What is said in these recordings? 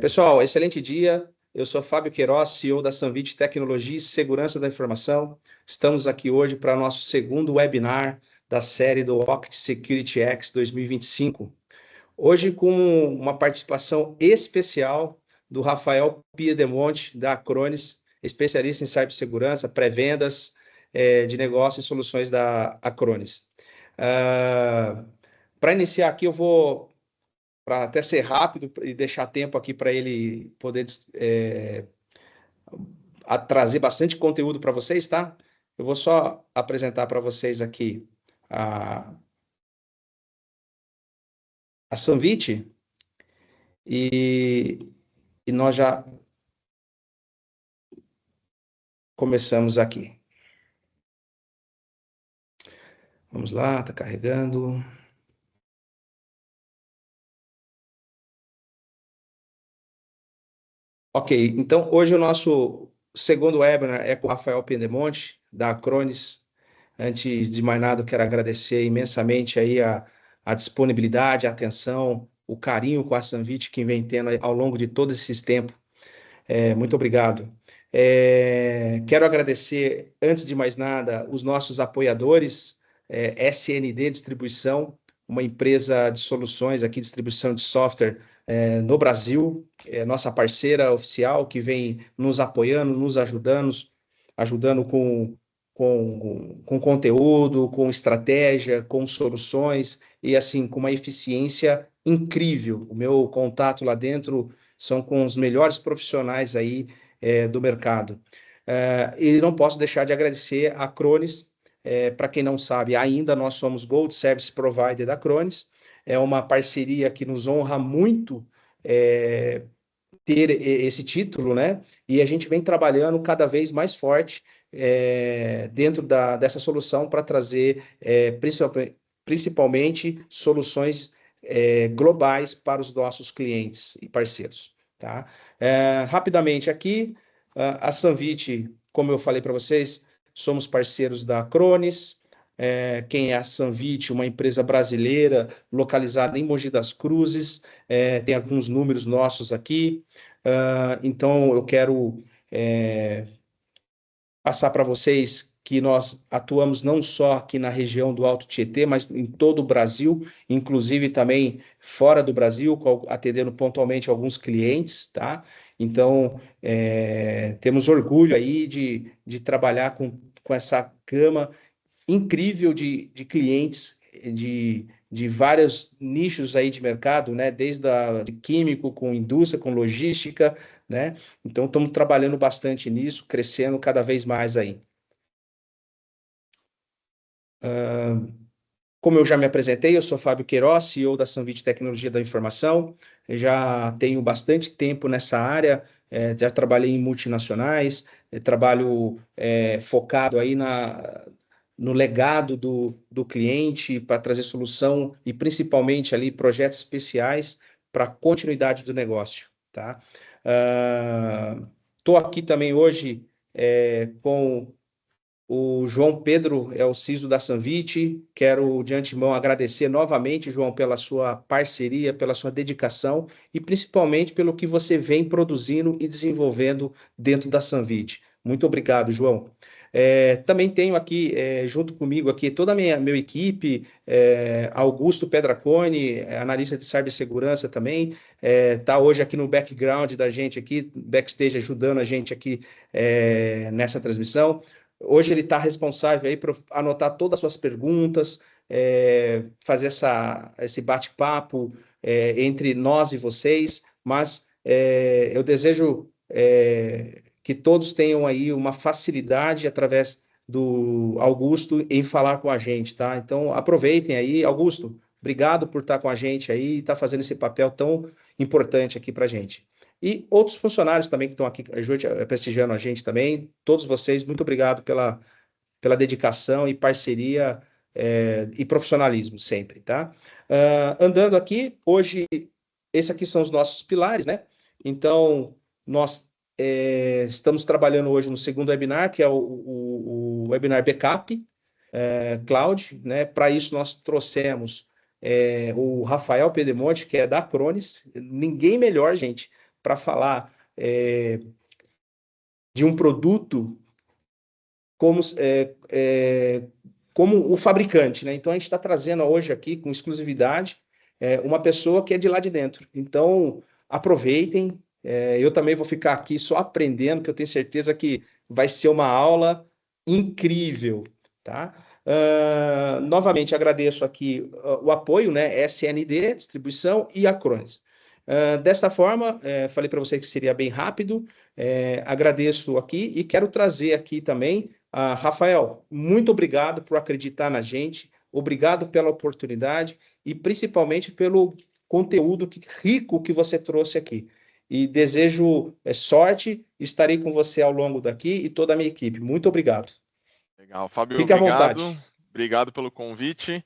Pessoal, excelente dia. Eu sou Fábio Queiroz, CEO da Sanvit Tecnologia e Segurança da Informação. Estamos aqui hoje para nosso segundo webinar da série do Octa Security X 2025. Hoje com uma participação especial do Rafael Piedemonte, da Acronis, especialista em cibersegurança, pré-vendas de negócios e soluções da Acronis. Para iniciar aqui, eu vou para até ser rápido e deixar tempo aqui para ele poder trazer bastante conteúdo para vocês, tá? Eu vou só apresentar para vocês aqui a Sanvit e nós já começamos aqui. Vamos lá, está carregando. Ok, então hoje o nosso segundo webinar é com o Rafael Piedemonte, da Acronis. Antes de mais nada, eu quero agradecer imensamente aí a disponibilidade, a atenção, o carinho com a Sanvit que vem tendo ao longo de todos esses tempos. Muito obrigado. Quero agradecer, antes de mais nada, os nossos apoiadores, SND Distribuição, uma empresa de soluções aqui, distribuição de software no Brasil, nossa parceira oficial que vem nos apoiando, nos ajudando com conteúdo, com estratégia, com soluções e assim com uma eficiência incrível. O meu contato lá dentro são com os melhores profissionais aí do mercado. E não posso deixar de agradecer a Acronis. Para quem não sabe, ainda nós somos Gold Service Provider da Acronis. É uma parceria que nos honra muito ter esse título, né? E a gente vem trabalhando cada vez mais forte dentro dessa solução para trazer principalmente soluções globais para os nossos clientes e parceiros. Tá? Rapidamente aqui, a Sanvit, como eu falei para vocês, somos parceiros da Acronis. Quem é a Sanvit? Uma empresa brasileira localizada em Mogi das Cruzes. Tem alguns números nossos aqui. Então, eu quero passar para vocês que nós atuamos não só aqui na região do Alto Tietê, mas em todo o Brasil, inclusive também fora do Brasil, atendendo pontualmente alguns clientes, tá? Então, temos orgulho aí de trabalhar com essa gama incrível de clientes de vários nichos aí de mercado, né? Desde de químico, com indústria, com logística, né? Então, estamos trabalhando bastante nisso, crescendo cada vez mais aí. Como eu já me apresentei, eu sou Fábio Queiroz, CEO da Sanvit Tecnologia da Informação. Eu já tenho bastante tempo nessa área, já trabalhei em multinacionais, trabalho focado aí no legado do cliente para trazer solução e principalmente ali projetos especiais para a continuidade do negócio, tá? Estou aqui também hoje com o João Pedro, é o CISO da Sanvit. Quero de antemão agradecer novamente, João, pela sua parceria, pela sua dedicação e principalmente pelo que você vem produzindo e desenvolvendo dentro da Sanvit. Muito obrigado, João. Também tenho aqui, junto comigo, aqui toda a minha equipe, Augusto Pedracone, analista de cibersegurança também, está hoje aqui no background da gente aqui, backstage, ajudando a gente aqui nessa transmissão. Hoje ele está responsável aí por anotar todas as suas perguntas, fazer esse bate-papo entre nós e vocês, mas eu desejo que todos tenham aí uma facilidade através do Augusto em falar com a gente, tá? Então, aproveitem aí. Augusto, obrigado por estar com a gente aí e estar fazendo esse papel tão importante aqui para a gente. E outros funcionários também que estão aqui prestigiando a gente também, todos vocês, muito obrigado pela dedicação e parceria e profissionalismo sempre, tá? Andando aqui, hoje, esses aqui são os nossos pilares, né? Então, nós estamos trabalhando hoje no segundo webinar, que é o webinar Backup Cloud, né? Para isso, nós trouxemos o Rafael Pedemonte, que é da Acronis. Ninguém melhor, gente, para falar de um produto como, como o fabricante, né? Então a gente está trazendo hoje aqui com exclusividade uma pessoa que é de lá de dentro. Então aproveitem. Eu também vou ficar aqui só aprendendo, que eu tenho certeza que vai ser uma aula incrível, tá? Novamente agradeço aqui o apoio, né? SND, distribuição e Acronis. Dessa forma, falei para você que seria bem rápido. Agradeço aqui e quero trazer aqui também Rafael, muito obrigado por acreditar na gente, obrigado pela oportunidade e principalmente pelo conteúdo rico que você trouxe aqui. E desejo sorte, estarei com você ao longo daqui e toda a minha equipe. Muito obrigado. Legal, Fábio, Fique à obrigado. vontade. Obrigado pelo convite.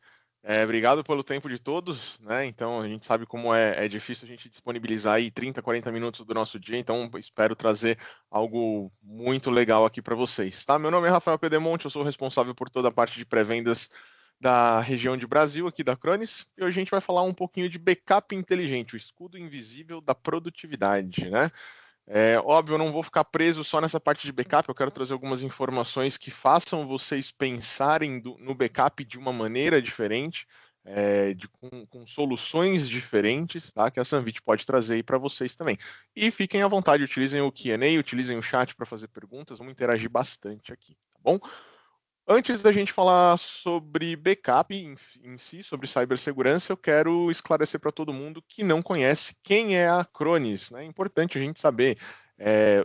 Obrigado pelo tempo de todos, né? Então, a gente sabe como é difícil a gente disponibilizar aí 30, 40 minutos do nosso dia, então espero trazer algo muito legal aqui para vocês, tá? Meu nome é Rafael Pedemonte, eu sou responsável por toda a parte de pré-vendas da região de Brasil, aqui da Acronis, e hoje a gente vai falar um pouquinho de backup inteligente, o escudo invisível da produtividade, né? Óbvio, eu não vou ficar preso só nessa parte de backup, eu quero trazer algumas informações que façam vocês pensarem no backup de uma maneira diferente, com soluções diferentes, tá? Que a Sanvit pode trazer aí para vocês também. E fiquem à vontade, utilizem o Q&A, utilizem o chat para fazer perguntas, vamos interagir bastante aqui, tá bom? Antes da gente falar sobre backup em si, sobre cibersegurança, eu quero esclarecer para todo mundo que não conhece quem é a Acronis, né? É importante a gente saber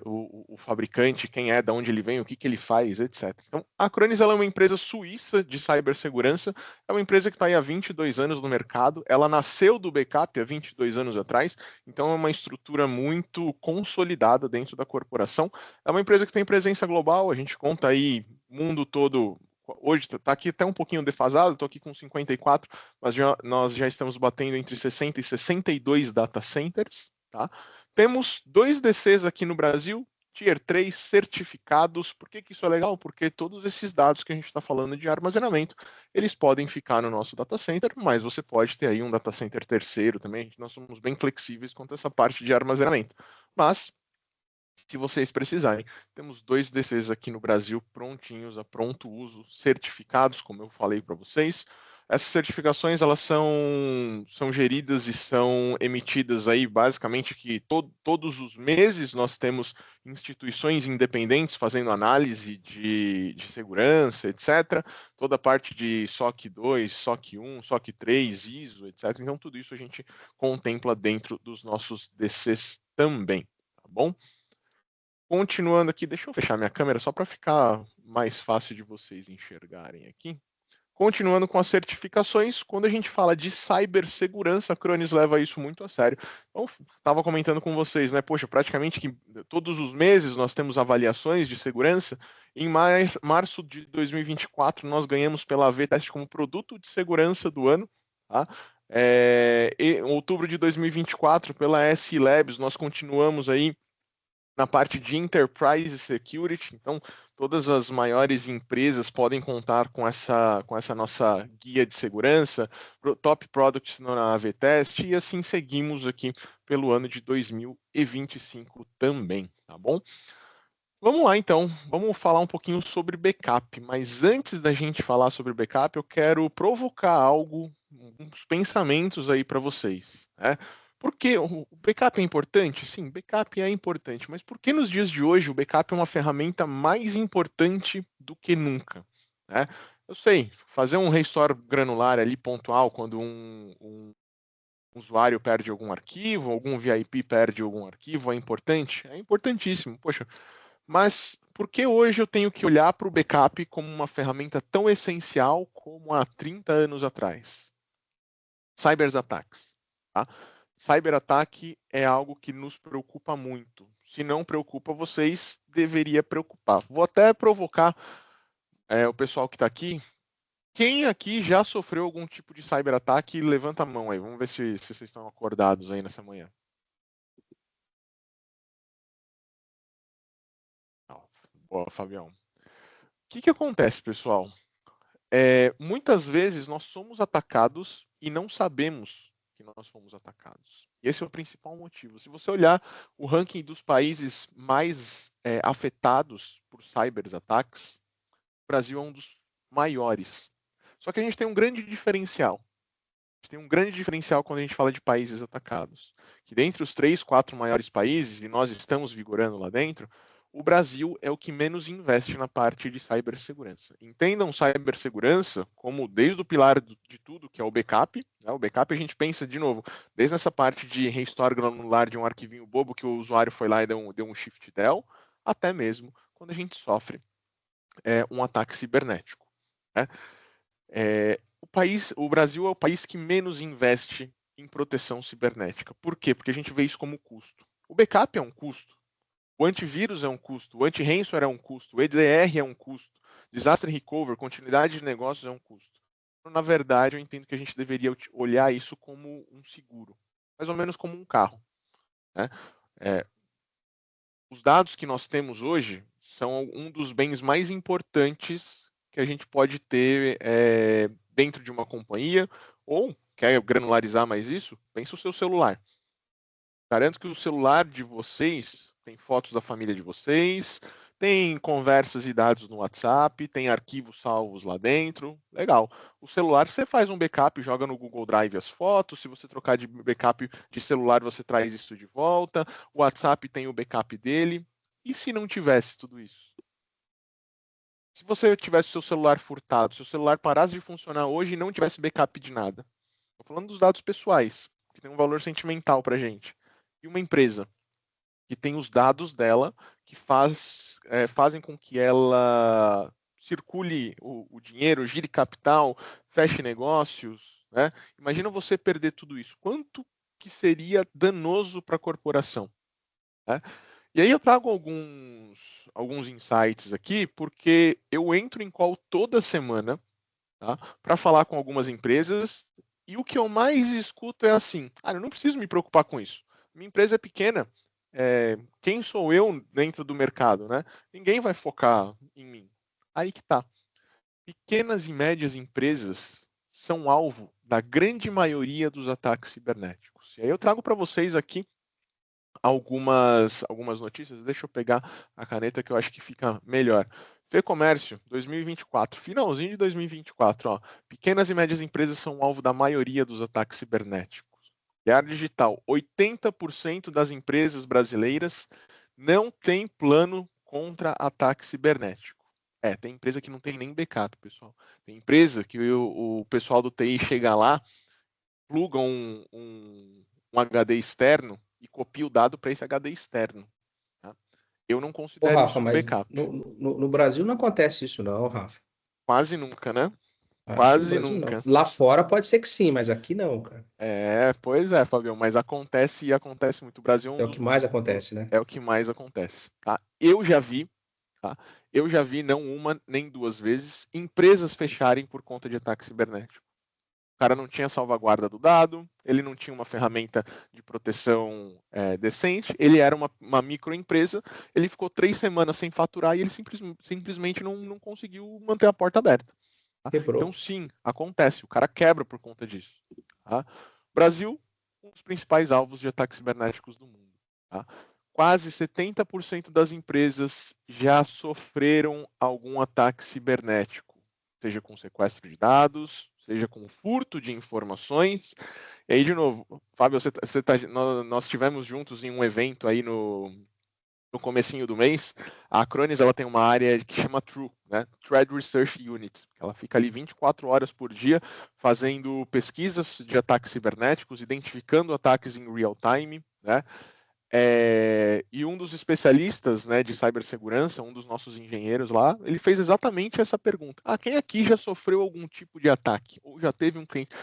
o fabricante, quem é, de onde ele vem, o que, que ele faz, etc. Então, a Acronis ela é uma empresa suíça de cibersegurança, é uma empresa que está aí há 22 anos no mercado, ela nasceu do backup há 22 anos atrás, então é uma estrutura muito consolidada dentro da corporação. É uma empresa que tem presença global, a gente conta aí mundo todo. Hoje está aqui até um pouquinho defasado, estou aqui com 54, mas nós já estamos batendo entre 60 e 62 data centers. Tá? Temos 2 DCs aqui no Brasil, Tier 3 certificados. Por que isso é legal? Porque todos esses dados que a gente está falando de armazenamento, eles podem ficar no nosso data center, mas você pode ter aí um data center terceiro também. Nós somos bem flexíveis quanto a essa parte de armazenamento. Mas se vocês precisarem, temos 2 DCs aqui no Brasil prontinhos, a pronto uso, certificados, como eu falei para vocês. Essas certificações elas são geridas e são emitidas aí basicamente que todos os meses nós temos instituições independentes fazendo análise de segurança, etc. Toda a parte de SOC 2, SOC 1, SOC 3, ISO, etc. Então tudo isso a gente contempla dentro dos nossos DCs também, tá bom? Continuando aqui, deixa eu fechar minha câmera só para ficar mais fácil de vocês enxergarem aqui. Continuando com as certificações, quando a gente fala de cibersegurança, a Cronis leva isso muito a sério. Então, estava comentando com vocês, né? Poxa, praticamente que todos os meses nós temos avaliações de segurança. Em março de 2024, nós ganhamos pela AV-Test como produto de segurança do ano. Tá? Em outubro de 2024, pela SE Labs, nós continuamos aí na parte de Enterprise Security. Então, todas as maiores empresas podem contar com essa nossa guia de segurança, Top Products na AV-Test, e assim seguimos aqui pelo ano de 2025 também, tá bom? Vamos lá, então. Vamos falar um pouquinho sobre backup. Mas antes da gente falar sobre backup, eu quero provocar algo, uns pensamentos aí para vocês, né? Por que o backup é importante? Sim, backup é importante, mas por que nos dias de hoje o backup é uma ferramenta mais importante do que nunca, né? Eu sei, fazer um restore granular ali pontual quando um usuário perde algum arquivo, algum VIP perde algum arquivo, é importante? É importantíssimo. Poxa, mas por que hoje eu tenho que olhar para o backup como uma ferramenta tão essencial como há 30 anos atrás? Cyberataques. Tá? Cyberataque é algo que nos preocupa muito. Se não preocupa vocês, deveria preocupar. Vou até provocar o pessoal que está aqui. Quem aqui já sofreu algum tipo de cyberataque? Levanta a mão aí. Vamos ver se vocês estão acordados aí nessa manhã. Não. Boa, Fabião. O que acontece, pessoal? Muitas vezes nós somos atacados e não sabemos que nós fomos atacados. E esse é o principal motivo. Se você olhar o ranking dos países mais afetados por cyberataques, o Brasil é um dos maiores. Só que a gente tem um grande diferencial. A gente tem um grande diferencial quando a gente fala de países atacados. Que dentre os 3, 4 maiores países, e nós estamos vigorando lá dentro, o Brasil é o que menos investe na parte de cibersegurança. Entendam cibersegurança como desde o pilar de tudo, que é o backup. Né? O backup a gente pensa, de novo, desde essa parte de restore granular de um arquivinho bobo que o usuário foi lá e deu um shift del, até mesmo quando a gente sofre um ataque cibernético. Né? O Brasil é o país que menos investe em proteção cibernética. Por quê? Porque a gente vê isso como custo. O backup é um custo. O antivírus é um custo, o anti-ransomware é um custo, o EDR é um custo, disaster recovery, continuidade de negócios é um custo. Então, na verdade, eu entendo que a gente deveria olhar isso como um seguro, mais ou menos como um carro. Né? Os dados que nós temos hoje são um dos bens mais importantes que a gente pode ter dentro de uma companhia, ou quer granularizar mais isso, pensa o seu celular. Garanto que o celular de vocês tem fotos da família de vocês, tem conversas e dados no WhatsApp, tem arquivos salvos lá dentro. Legal. O celular, você faz um backup, joga no Google Drive as fotos. Se você trocar de backup de celular, você traz isso de volta. O WhatsApp tem o backup dele. E se não tivesse tudo isso? Se você tivesse seu celular furtado, seu celular parasse de funcionar hoje e não tivesse backup de nada. Estou falando dos dados pessoais, que tem um valor sentimental para a gente. E uma empresa que tem os dados dela, que fazem com que ela circule o dinheiro, gire capital, feche negócios. Né? Imagina você perder tudo isso. Quanto que seria danoso para a corporação? Né? E aí eu trago alguns insights aqui, porque eu entro em call toda semana, tá? Para falar com algumas empresas, e o que eu mais escuto é assim: eu não preciso me preocupar com isso. Minha empresa é pequena, quem sou eu dentro do mercado, né? Ninguém vai focar em mim. Aí que tá. Pequenas e médias empresas são alvo da grande maioria dos ataques cibernéticos. E aí eu trago para vocês aqui algumas notícias. Deixa eu pegar a caneta que eu acho que fica melhor. Fecomércio 2024, finalzinho de 2024, ó. Pequenas e médias empresas são alvo da maioria dos ataques cibernéticos. Diário Digital, 80% das empresas brasileiras não tem plano contra ataque cibernético. Tem empresa que não tem nem backup, pessoal. Tem empresa que o pessoal do TI chega lá, pluga um HD externo e copia o dado para esse HD externo. Tá? Eu não Ô, considero Rafa, isso um mas backup. no Brasil não acontece isso não, Rafa. Quase nunca, né? Acho que no Quase Brasil não. nunca. Lá fora pode ser que sim, mas aqui não, cara. Pois é, Fabião, mas acontece e acontece muito. O Brasil é É o que mais acontece, né? é o que mais acontece. Tá? Eu já vi, tá? Eu já vi não uma nem duas vezes empresas fecharem por conta de ataque cibernético. O cara não tinha salvaguarda do dado, ele não tinha uma ferramenta de proteção decente, ele era uma microempresa, ele ficou 3 semanas sem faturar e ele simplesmente não conseguiu manter a porta aberta. Tá? Então, Quebrou. sim, acontece, o cara quebra por conta disso. Tá? Brasil, um dos principais alvos de ataques cibernéticos do mundo. Tá? Quase 70% das empresas já sofreram algum ataque cibernético, seja com sequestro de dados, seja com furto de informações. E aí, de novo, Fábio, nós estivemos juntos em um evento aí no comecinho do mês. A Acronis ela tem uma área que chama TRU, né? Threat Research Unit. Ela fica ali 24 horas por dia fazendo pesquisas de ataques cibernéticos, identificando ataques em real time, né? E um dos especialistas, né, de cibersegurança, um dos nossos engenheiros lá, ele fez exatamente essa pergunta. Quem aqui já sofreu algum tipo de ataque? Ou já teve um cliente?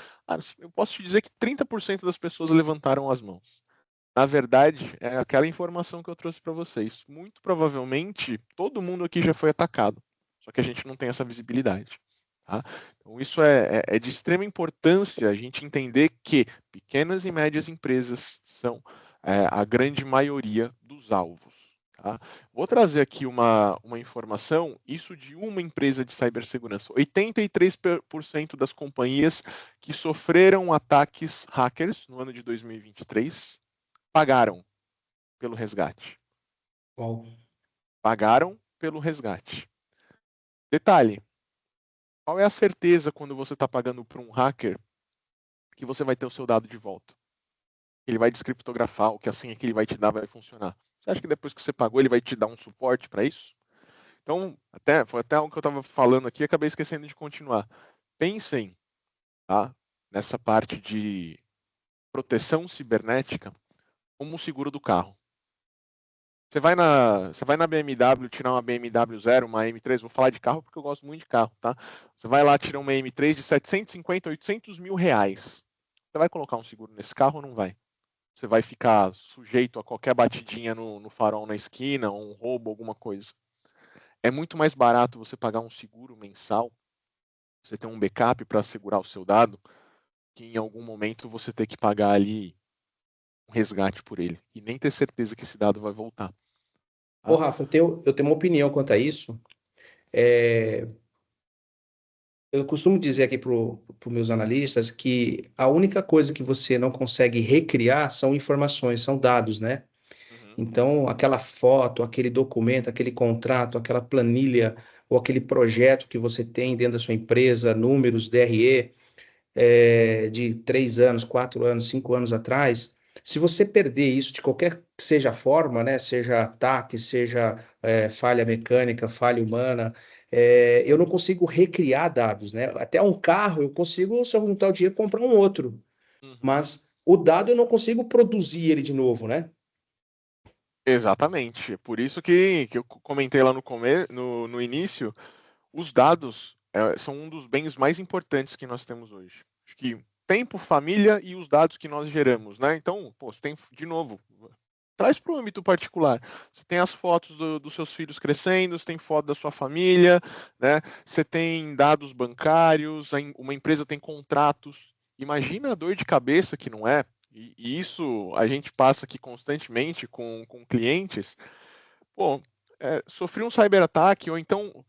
Eu posso te dizer que 30% das pessoas levantaram as mãos. Na verdade, é aquela informação que eu trouxe para vocês. Muito provavelmente, todo mundo aqui já foi atacado. Só que a gente não tem essa visibilidade. Tá? Então, isso é de extrema importância a gente entender que pequenas e médias empresas são a grande maioria dos alvos. Tá? Vou trazer aqui uma informação, isso de uma empresa de cibersegurança. 83% das companhias que sofreram ataques hackers no ano de 2023 pagaram pelo resgate. Uau. Pagaram pelo resgate. Detalhe, qual é a certeza quando você está pagando para um hacker que você vai ter o seu dado de volta? Ele vai descriptografar, o que a senha que ele vai te dar vai funcionar. Você acha que depois que você pagou ele vai te dar um suporte para isso? Então, foi até algo que eu estava falando aqui e acabei esquecendo de continuar. Pensem, tá, nessa parte de proteção cibernética como o seguro do carro. Você vai na BMW tirar uma BMW 0, uma M3, vou falar de carro porque eu gosto muito de carro, tá? Você vai lá tirar uma M3 de 750, 800 mil reais. Você vai colocar um seguro nesse carro ou não vai? Você vai ficar sujeito a qualquer batidinha no farol na esquina, ou um roubo, alguma coisa. É muito mais barato você pagar um seguro mensal, você ter um backup para segurar o seu dado, que em algum momento você ter que pagar ali um resgate por ele. E nem ter certeza que esse dado vai voltar. Ô, Tá? Rafa, eu tenho uma opinião quanto a isso. É, eu costumo dizer aqui para os meus analistas que a única coisa que você não consegue recriar são informações, são dados, né? Uhum. Então, aquela foto, aquele documento, aquele contrato, aquela planilha ou aquele projeto que você tem dentro da sua empresa, números, DRE, de 3 anos, 4 anos, 5 anos atrás, se você perder isso de qualquer que seja a forma, né, seja ataque, seja falha mecânica, falha humana, eu não consigo recriar dados, né? Até um carro eu consigo, se eu juntar o dinheiro, comprar um outro, Uhum. mas o dado eu não consigo produzir ele de novo, né? Exatamente. Por isso que eu comentei lá no início, os dados são um dos bens mais importantes que nós temos hoje. Acho que tempo, família e os dados que nós geramos, né? Então, pô, você tem, de novo, traz para o âmbito particular. Você tem as fotos dos seus filhos crescendo, você tem foto da sua família, né? Você tem dados bancários, uma empresa tem contratos. Imagina a dor de cabeça que não é. E isso a gente passa aqui constantemente com clientes. Pô, sofri um cyberataque, ou então,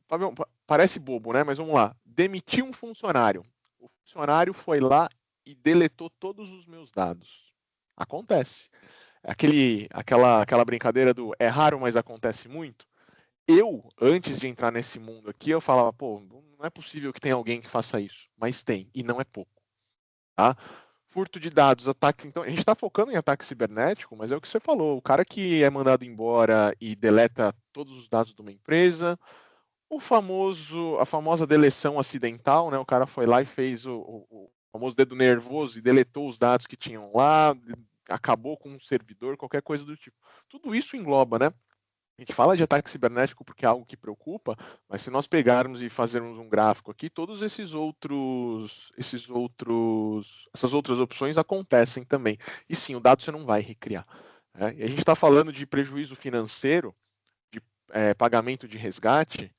Fabião, parece bobo, né? Mas vamos lá. Demiti um funcionário. O funcionário foi lá e deletou todos os meus dados. Acontece. Aquela brincadeira do é raro, mas acontece muito. Eu, antes de entrar nesse mundo aqui, eu falava, pô, não é possível que tenha alguém que faça isso. Mas tem, e não é pouco. Tá? Furto de dados, ataque. Então, a gente está focando em ataque cibernético, mas é o que você falou. O cara que é mandado embora e deleta todos os dados de uma empresa, a famosa deleção acidental, né? O cara foi lá e fez o famoso dedo nervoso e deletou os dados que tinham lá, acabou com um servidor, qualquer coisa do tipo. Tudo isso engloba, né? A gente fala de ataque cibernético porque é algo que preocupa, mas se nós pegarmos e fazermos um gráfico aqui, todos essas outras opções acontecem também. E sim, o dado você não vai recriar. Né? E a gente está falando de prejuízo financeiro, de pagamento de resgate,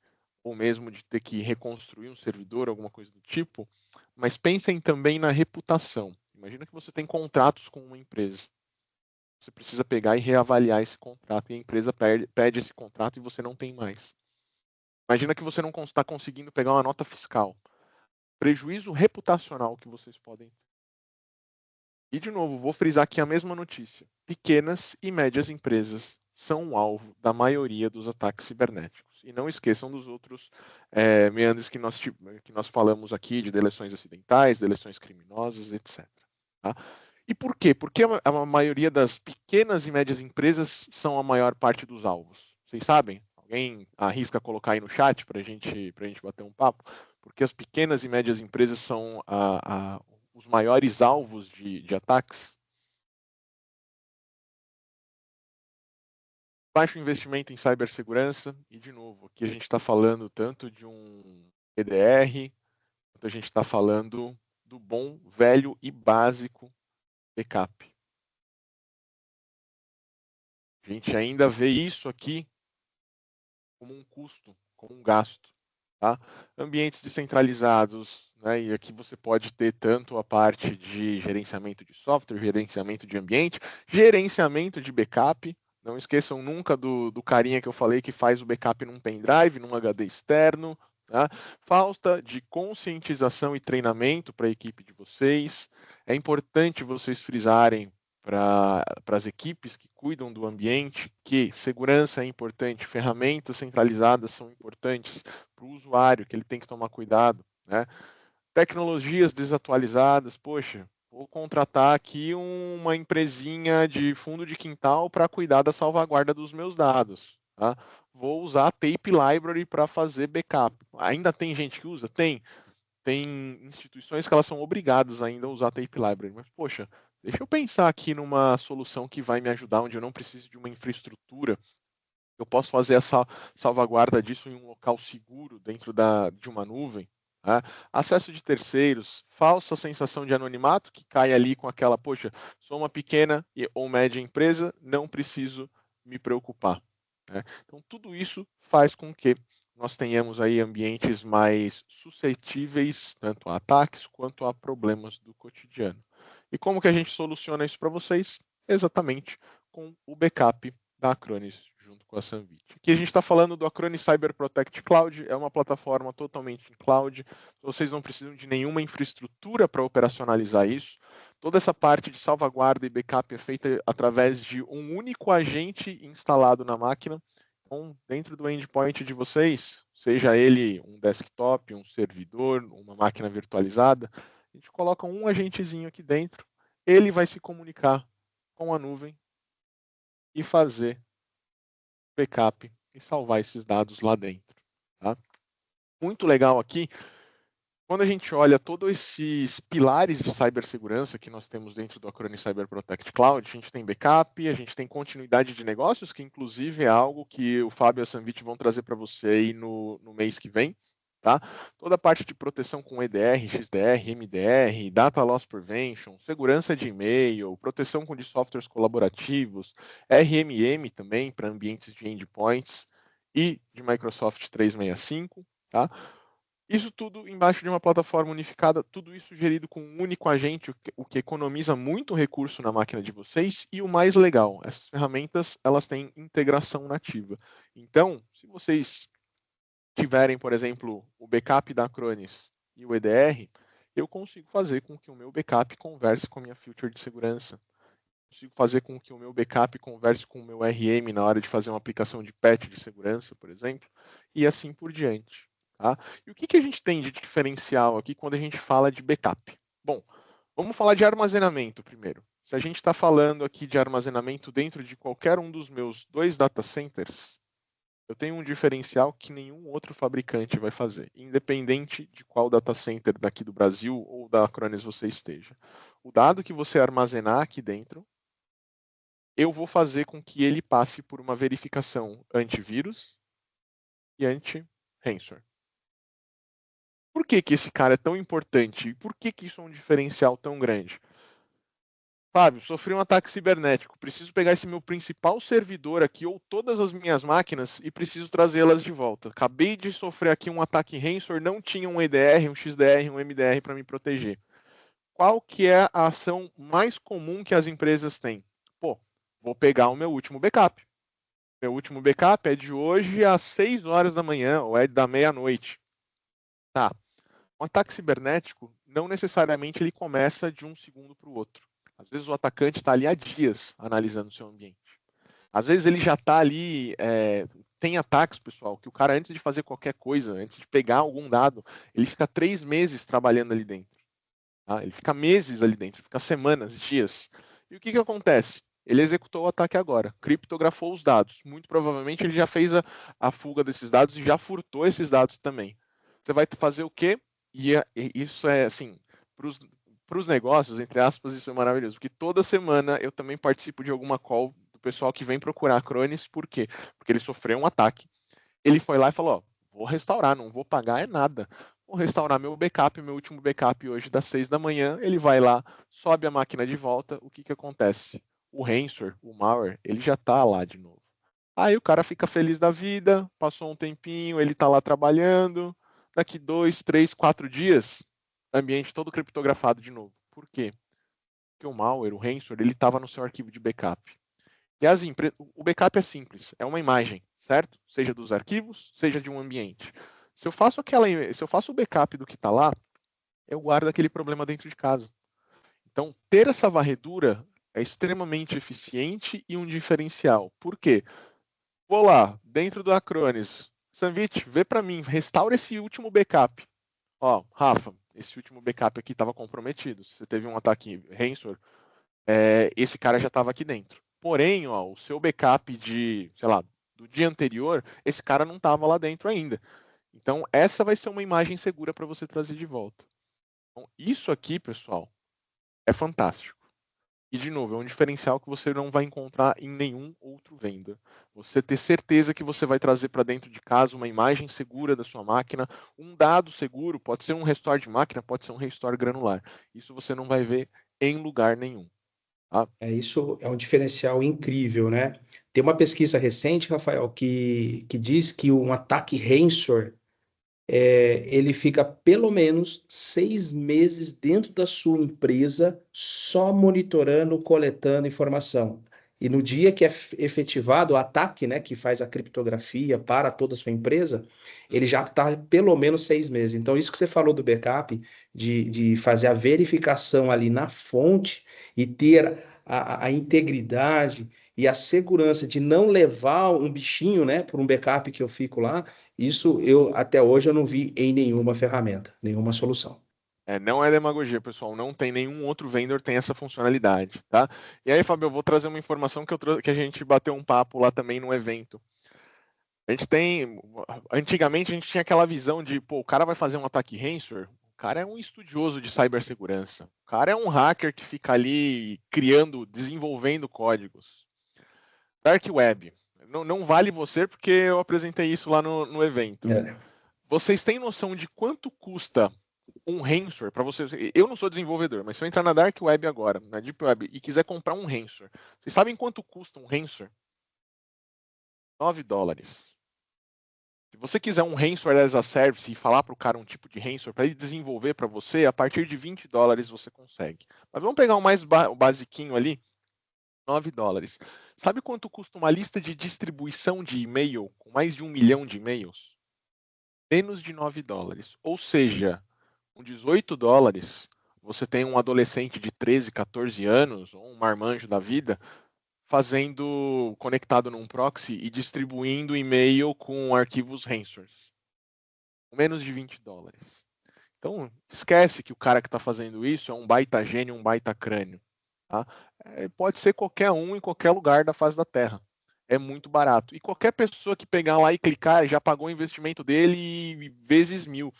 ou mesmo de ter que reconstruir um servidor, alguma coisa do tipo, mas pensem também na reputação. Imagina que você tem contratos com uma empresa. Você precisa pegar e reavaliar esse contrato e a empresa pede esse contrato e você não tem mais. Imagina que você não está conseguindo pegar uma nota fiscal. Prejuízo reputacional que vocês podem ter. E, de novo, vou frisar aqui a mesma notícia. Pequenas e médias empresas são o alvo da maioria dos ataques cibernéticos. E não esqueçam dos outros meandros que nós falamos aqui, de deleções acidentais, deleções criminosas, etc. Tá? E por quê? Porque a maioria das pequenas e médias empresas são a maior parte dos alvos. Vocês sabem? Alguém arrisca colocar aí no chat para a gente bater um papo? Porque as pequenas e médias empresas são os maiores alvos de ataques. Baixo investimento em cibersegurança, e de novo, aqui a gente está falando tanto de um EDR, quanto a gente está falando do bom, velho e básico backup. A gente ainda vê isso aqui como um custo, como um gasto. Tá? Ambientes descentralizados, né? E aqui você pode ter tanto a parte de gerenciamento de software, gerenciamento de ambiente, gerenciamento de backup. Não esqueçam nunca do carinha que eu falei que faz o backup num pendrive, num HD externo. Tá? Falta de conscientização e treinamento para a equipe de vocês. É importante vocês frisarem para as equipes que cuidam do ambiente que segurança é importante, ferramentas centralizadas são importantes para o usuário, que ele tem que tomar cuidado. Né? Tecnologias desatualizadas, poxa, vou contratar aqui uma empresinha de fundo de quintal para cuidar da salvaguarda dos meus dados. Tá? Vou usar a Tape Library para fazer backup. Ainda tem gente que usa? Tem. Tem instituições que elas são obrigadas ainda a usar a Tape Library. Mas, poxa, deixa eu pensar aqui numa solução que vai me ajudar, onde eu não preciso de uma infraestrutura. Eu posso fazer essa salvaguarda disso em um local seguro dentro de uma nuvem. Né? Acesso de terceiros, falsa sensação de anonimato que cai ali com aquela, poxa, sou uma pequena ou média empresa, não preciso me preocupar. Né? Então, tudo isso faz com que nós tenhamos aí ambientes mais suscetíveis tanto a ataques quanto a problemas do cotidiano. E como que a gente soluciona isso para vocês? Exatamente com o backup da Acronis junto com a Sanvit. Aqui a gente está falando do Acronis Cyber Protect Cloud, é uma plataforma totalmente em cloud, vocês não precisam de nenhuma infraestrutura para operacionalizar isso. Toda essa parte de salvaguarda e backup é feita através de um único agente instalado na máquina. Então, dentro do endpoint de vocês, seja ele um desktop, um servidor, uma máquina virtualizada, a gente coloca um agentezinho aqui dentro, ele vai se comunicar com a nuvem e fazer backup e salvar esses dados lá dentro. Tá? Muito legal aqui, quando a gente olha todos esses pilares de cibersegurança que nós temos dentro do Acronis Cyber Protect Cloud, a gente tem backup, a gente tem continuidade de negócios, que inclusive é algo que o Fábio e a Sanvit vão trazer para você aí no mês que vem. Tá? Toda a parte de proteção com EDR, XDR, MDR, Data Loss Prevention, segurança de e-mail, proteção com de softwares colaborativos, RMM também para ambientes de endpoints e de Microsoft 365. Tá? Isso tudo embaixo de uma plataforma unificada, tudo isso gerido com um único agente, o que economiza muito recurso na máquina de vocês. E o mais legal, essas ferramentas elas têm integração nativa. Então, se vocês tiverem, por exemplo, o backup da Acronis e o EDR, eu consigo fazer com que o meu backup converse com a minha feature de segurança. Consigo fazer com que o meu backup converse com o meu RM na hora de fazer uma aplicação de patch de segurança, por exemplo, e assim por diante. Tá? E o que a gente tem de diferencial aqui quando a gente fala de backup? Bom, vamos falar de armazenamento primeiro. Se a gente está falando aqui de armazenamento dentro de qualquer um dos meus 2 data centers, eu tenho um diferencial que nenhum outro fabricante vai fazer, independente de qual data center daqui do Brasil ou da Acronis você esteja. O dado que você armazenar aqui dentro, eu vou fazer com que ele passe por uma verificação antivírus e anti-ransomware. Por que esse cara é tão importante? E por que isso é um diferencial tão grande? Fábio, sofri um ataque cibernético. Preciso pegar esse meu principal servidor aqui ou todas as minhas máquinas e preciso trazê-las de volta. Acabei de sofrer aqui um ataque ransomware, não tinha um EDR, um XDR, um MDR para me proteger. Qual que é a ação mais comum que as empresas têm? Pô, vou pegar o meu último backup. Meu último backup é de hoje às 6 horas da manhã ou é da meia-noite. Tá. Um ataque cibernético não necessariamente ele começa de um segundo para o outro. Às vezes o atacante está ali há dias analisando o seu ambiente. Às vezes ele já está ali. Tem ataques, pessoal, que o cara, antes de fazer qualquer coisa, antes de pegar algum dado, ele fica 3 meses trabalhando ali dentro. Tá? Ele fica meses ali dentro, fica semanas, dias. E o que acontece? Ele executou o ataque agora, criptografou os dados. Muito provavelmente ele já fez a fuga desses dados e já furtou esses dados também. Você vai fazer o quê? E isso é assim, para os negócios, entre aspas, isso é maravilhoso, porque toda semana eu também participo de alguma call do pessoal que vem procurar a Acronis, por quê? Porque ele sofreu um ataque, ele foi lá e falou, ó, vou restaurar, não vou pagar é nada. Vou restaurar meu backup, meu último backup hoje das 6 da manhã, ele vai lá, sobe a máquina de volta, o que acontece? O ransomware, o malware, ele já está lá de novo. Aí o cara fica feliz da vida, passou um tempinho, ele está lá trabalhando, daqui 2, 3, 4 dias, ambiente todo criptografado de novo. Por quê? Porque o malware, o ransomware, ele estava no seu arquivo de backup. que o backup é simples, é uma imagem, certo? Seja dos arquivos, seja de um ambiente. Se eu faço o backup do que está lá, eu guardo aquele problema dentro de casa. Então, ter essa varredura é extremamente eficiente e um diferencial. Por quê? Vou lá, dentro do Acronis, Sanvit, vê para mim, restaura esse último backup. Ó, Rafa, esse último backup aqui estava comprometido. Se você teve um ataque ransomware, esse cara já estava aqui dentro. Porém, ó, o seu backup de, sei lá, do dia anterior, esse cara não estava lá dentro ainda. Então, essa vai ser uma imagem segura para você trazer de volta. Então, isso aqui, pessoal, é fantástico. E, de novo, é um diferencial que você não vai encontrar em nenhum outro vendor. Você ter certeza que você vai trazer para dentro de casa uma imagem segura da sua máquina, um dado seguro, pode ser um restore de máquina, pode ser um restore granular. Isso você não vai ver em lugar nenhum. Tá? Isso é um diferencial incrível, né? Tem uma pesquisa recente, Rafael, que diz que um ataque ransomware ele fica pelo menos 6 meses dentro da sua empresa só monitorando, coletando informação. E no dia que é efetivado o ataque, né, que faz a criptografia para toda a sua empresa, ele já está pelo menos 6 meses. Então, isso que você falou do backup, de fazer a verificação ali na fonte e ter a integridade e a segurança de não levar um bichinho, né, por um backup que eu fico lá, isso eu até hoje eu não vi em nenhuma ferramenta, nenhuma solução. Não é demagogia, pessoal. Não tem nenhum outro vendor que tem essa funcionalidade, tá? E aí, Fábio, eu vou trazer uma informação que a gente bateu um papo lá também no evento. A gente tem. Antigamente a gente tinha aquela visão de, pô, o cara vai fazer um ataque ransomware, o cara é um estudioso de cibersegurança. O cara é um hacker que fica ali criando, desenvolvendo códigos. Dark Web. Não vale você porque eu apresentei isso lá no evento. É. Vocês têm noção de quanto custa um ransomware para você? Eu não sou desenvolvedor, mas se eu entrar na Dark Web agora, na Deep Web, e quiser comprar um ransomware, vocês sabem quanto custa um ransomware? $9. Se você quiser um ransomware as a service e falar para o cara um tipo de ransomware para ele desenvolver para você, a partir de $20 você consegue. Mas vamos pegar o mais o basiquinho ali, $9. Sabe quanto custa uma lista de distribuição de e-mail com mais de 1 milhão de e-mails? Menos de $9. Ou seja, com $18, você tem um adolescente de 13, 14 anos, ou um marmanjo da vida, conectado num proxy e distribuindo e-mail com arquivos ransomware. Menos de $20. Então, esquece que o cara que está fazendo isso é um baita gênio, um baita crânio. Tá? Pode ser qualquer um em qualquer lugar da face da Terra. É muito barato. E qualquer pessoa que pegar lá e clicar já pagou o investimento dele vezes 1000.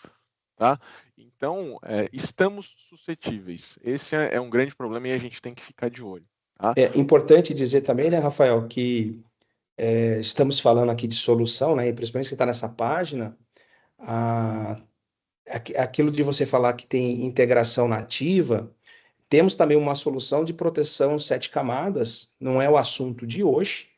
Tá? Então, estamos suscetíveis. Esse é um grande problema e a gente tem que ficar de olho. Tá? É importante dizer também, né, Rafael, que estamos falando aqui de solução, né, e principalmente que está nessa página, a, aquilo de você falar que tem integração nativa, temos também uma solução de proteção 7 camadas, não é o assunto de hoje,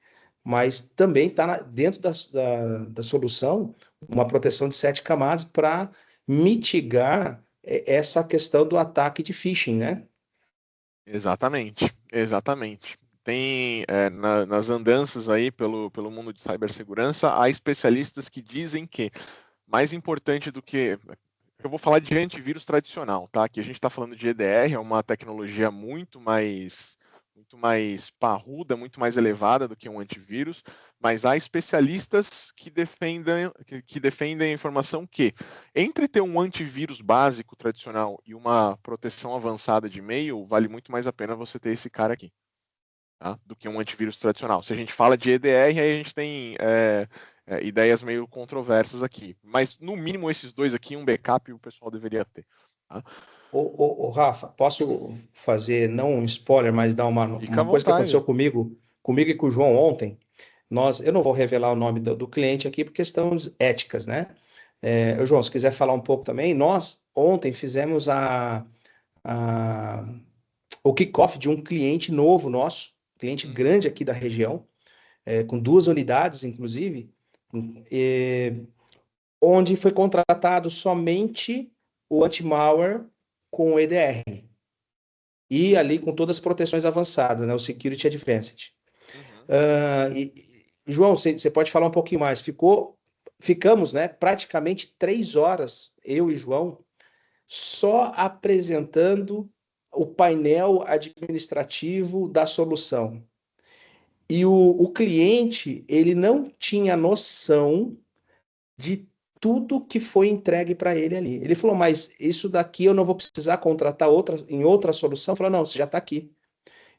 mas também está dentro da solução uma proteção de 7 camadas para mitigar essa questão do ataque de phishing, né? Exatamente, exatamente. Tem nas andanças aí pelo mundo de cibersegurança, há especialistas que dizem que mais importante do que. Eu vou falar de antivírus tradicional, tá? Que a gente está falando de EDR, é uma tecnologia muito mais parruda, muito mais elevada do que um antivírus, mas há especialistas que defendem a informação que, entre ter um antivírus básico tradicional e uma proteção avançada de e-mail, vale muito mais a pena você ter esse cara aqui, tá? Do que um antivírus tradicional. Se a gente fala de EDR, aí a gente tem ideias meio controversas aqui. Mas, no mínimo, esses dois aqui, um backup, o pessoal deveria ter. Tá? Ô, Rafa, posso fazer, não um spoiler, mas dar Fica à uma coisa que aconteceu vontade. comigo e com o João ontem. Eu não vou revelar o nome do cliente aqui por questões éticas, né? João, se quiser falar um pouco também, nós ontem fizemos a, o kickoff de um cliente novo nosso, cliente grande aqui da região, com 2 unidades, inclusive, onde foi contratado somente o anti-malware com o EDR. E ali com todas as proteções avançadas, né, o Security Advanced. Uhum. João, você pode falar um pouquinho mais? Ficamos, né, praticamente 3 horas, eu e João, só apresentando o painel administrativo da solução. E o cliente, ele não tinha noção de tudo que foi entregue para ele ali. Ele falou, mas isso daqui eu não vou precisar contratar em outra solução? Falou, não, você já está aqui.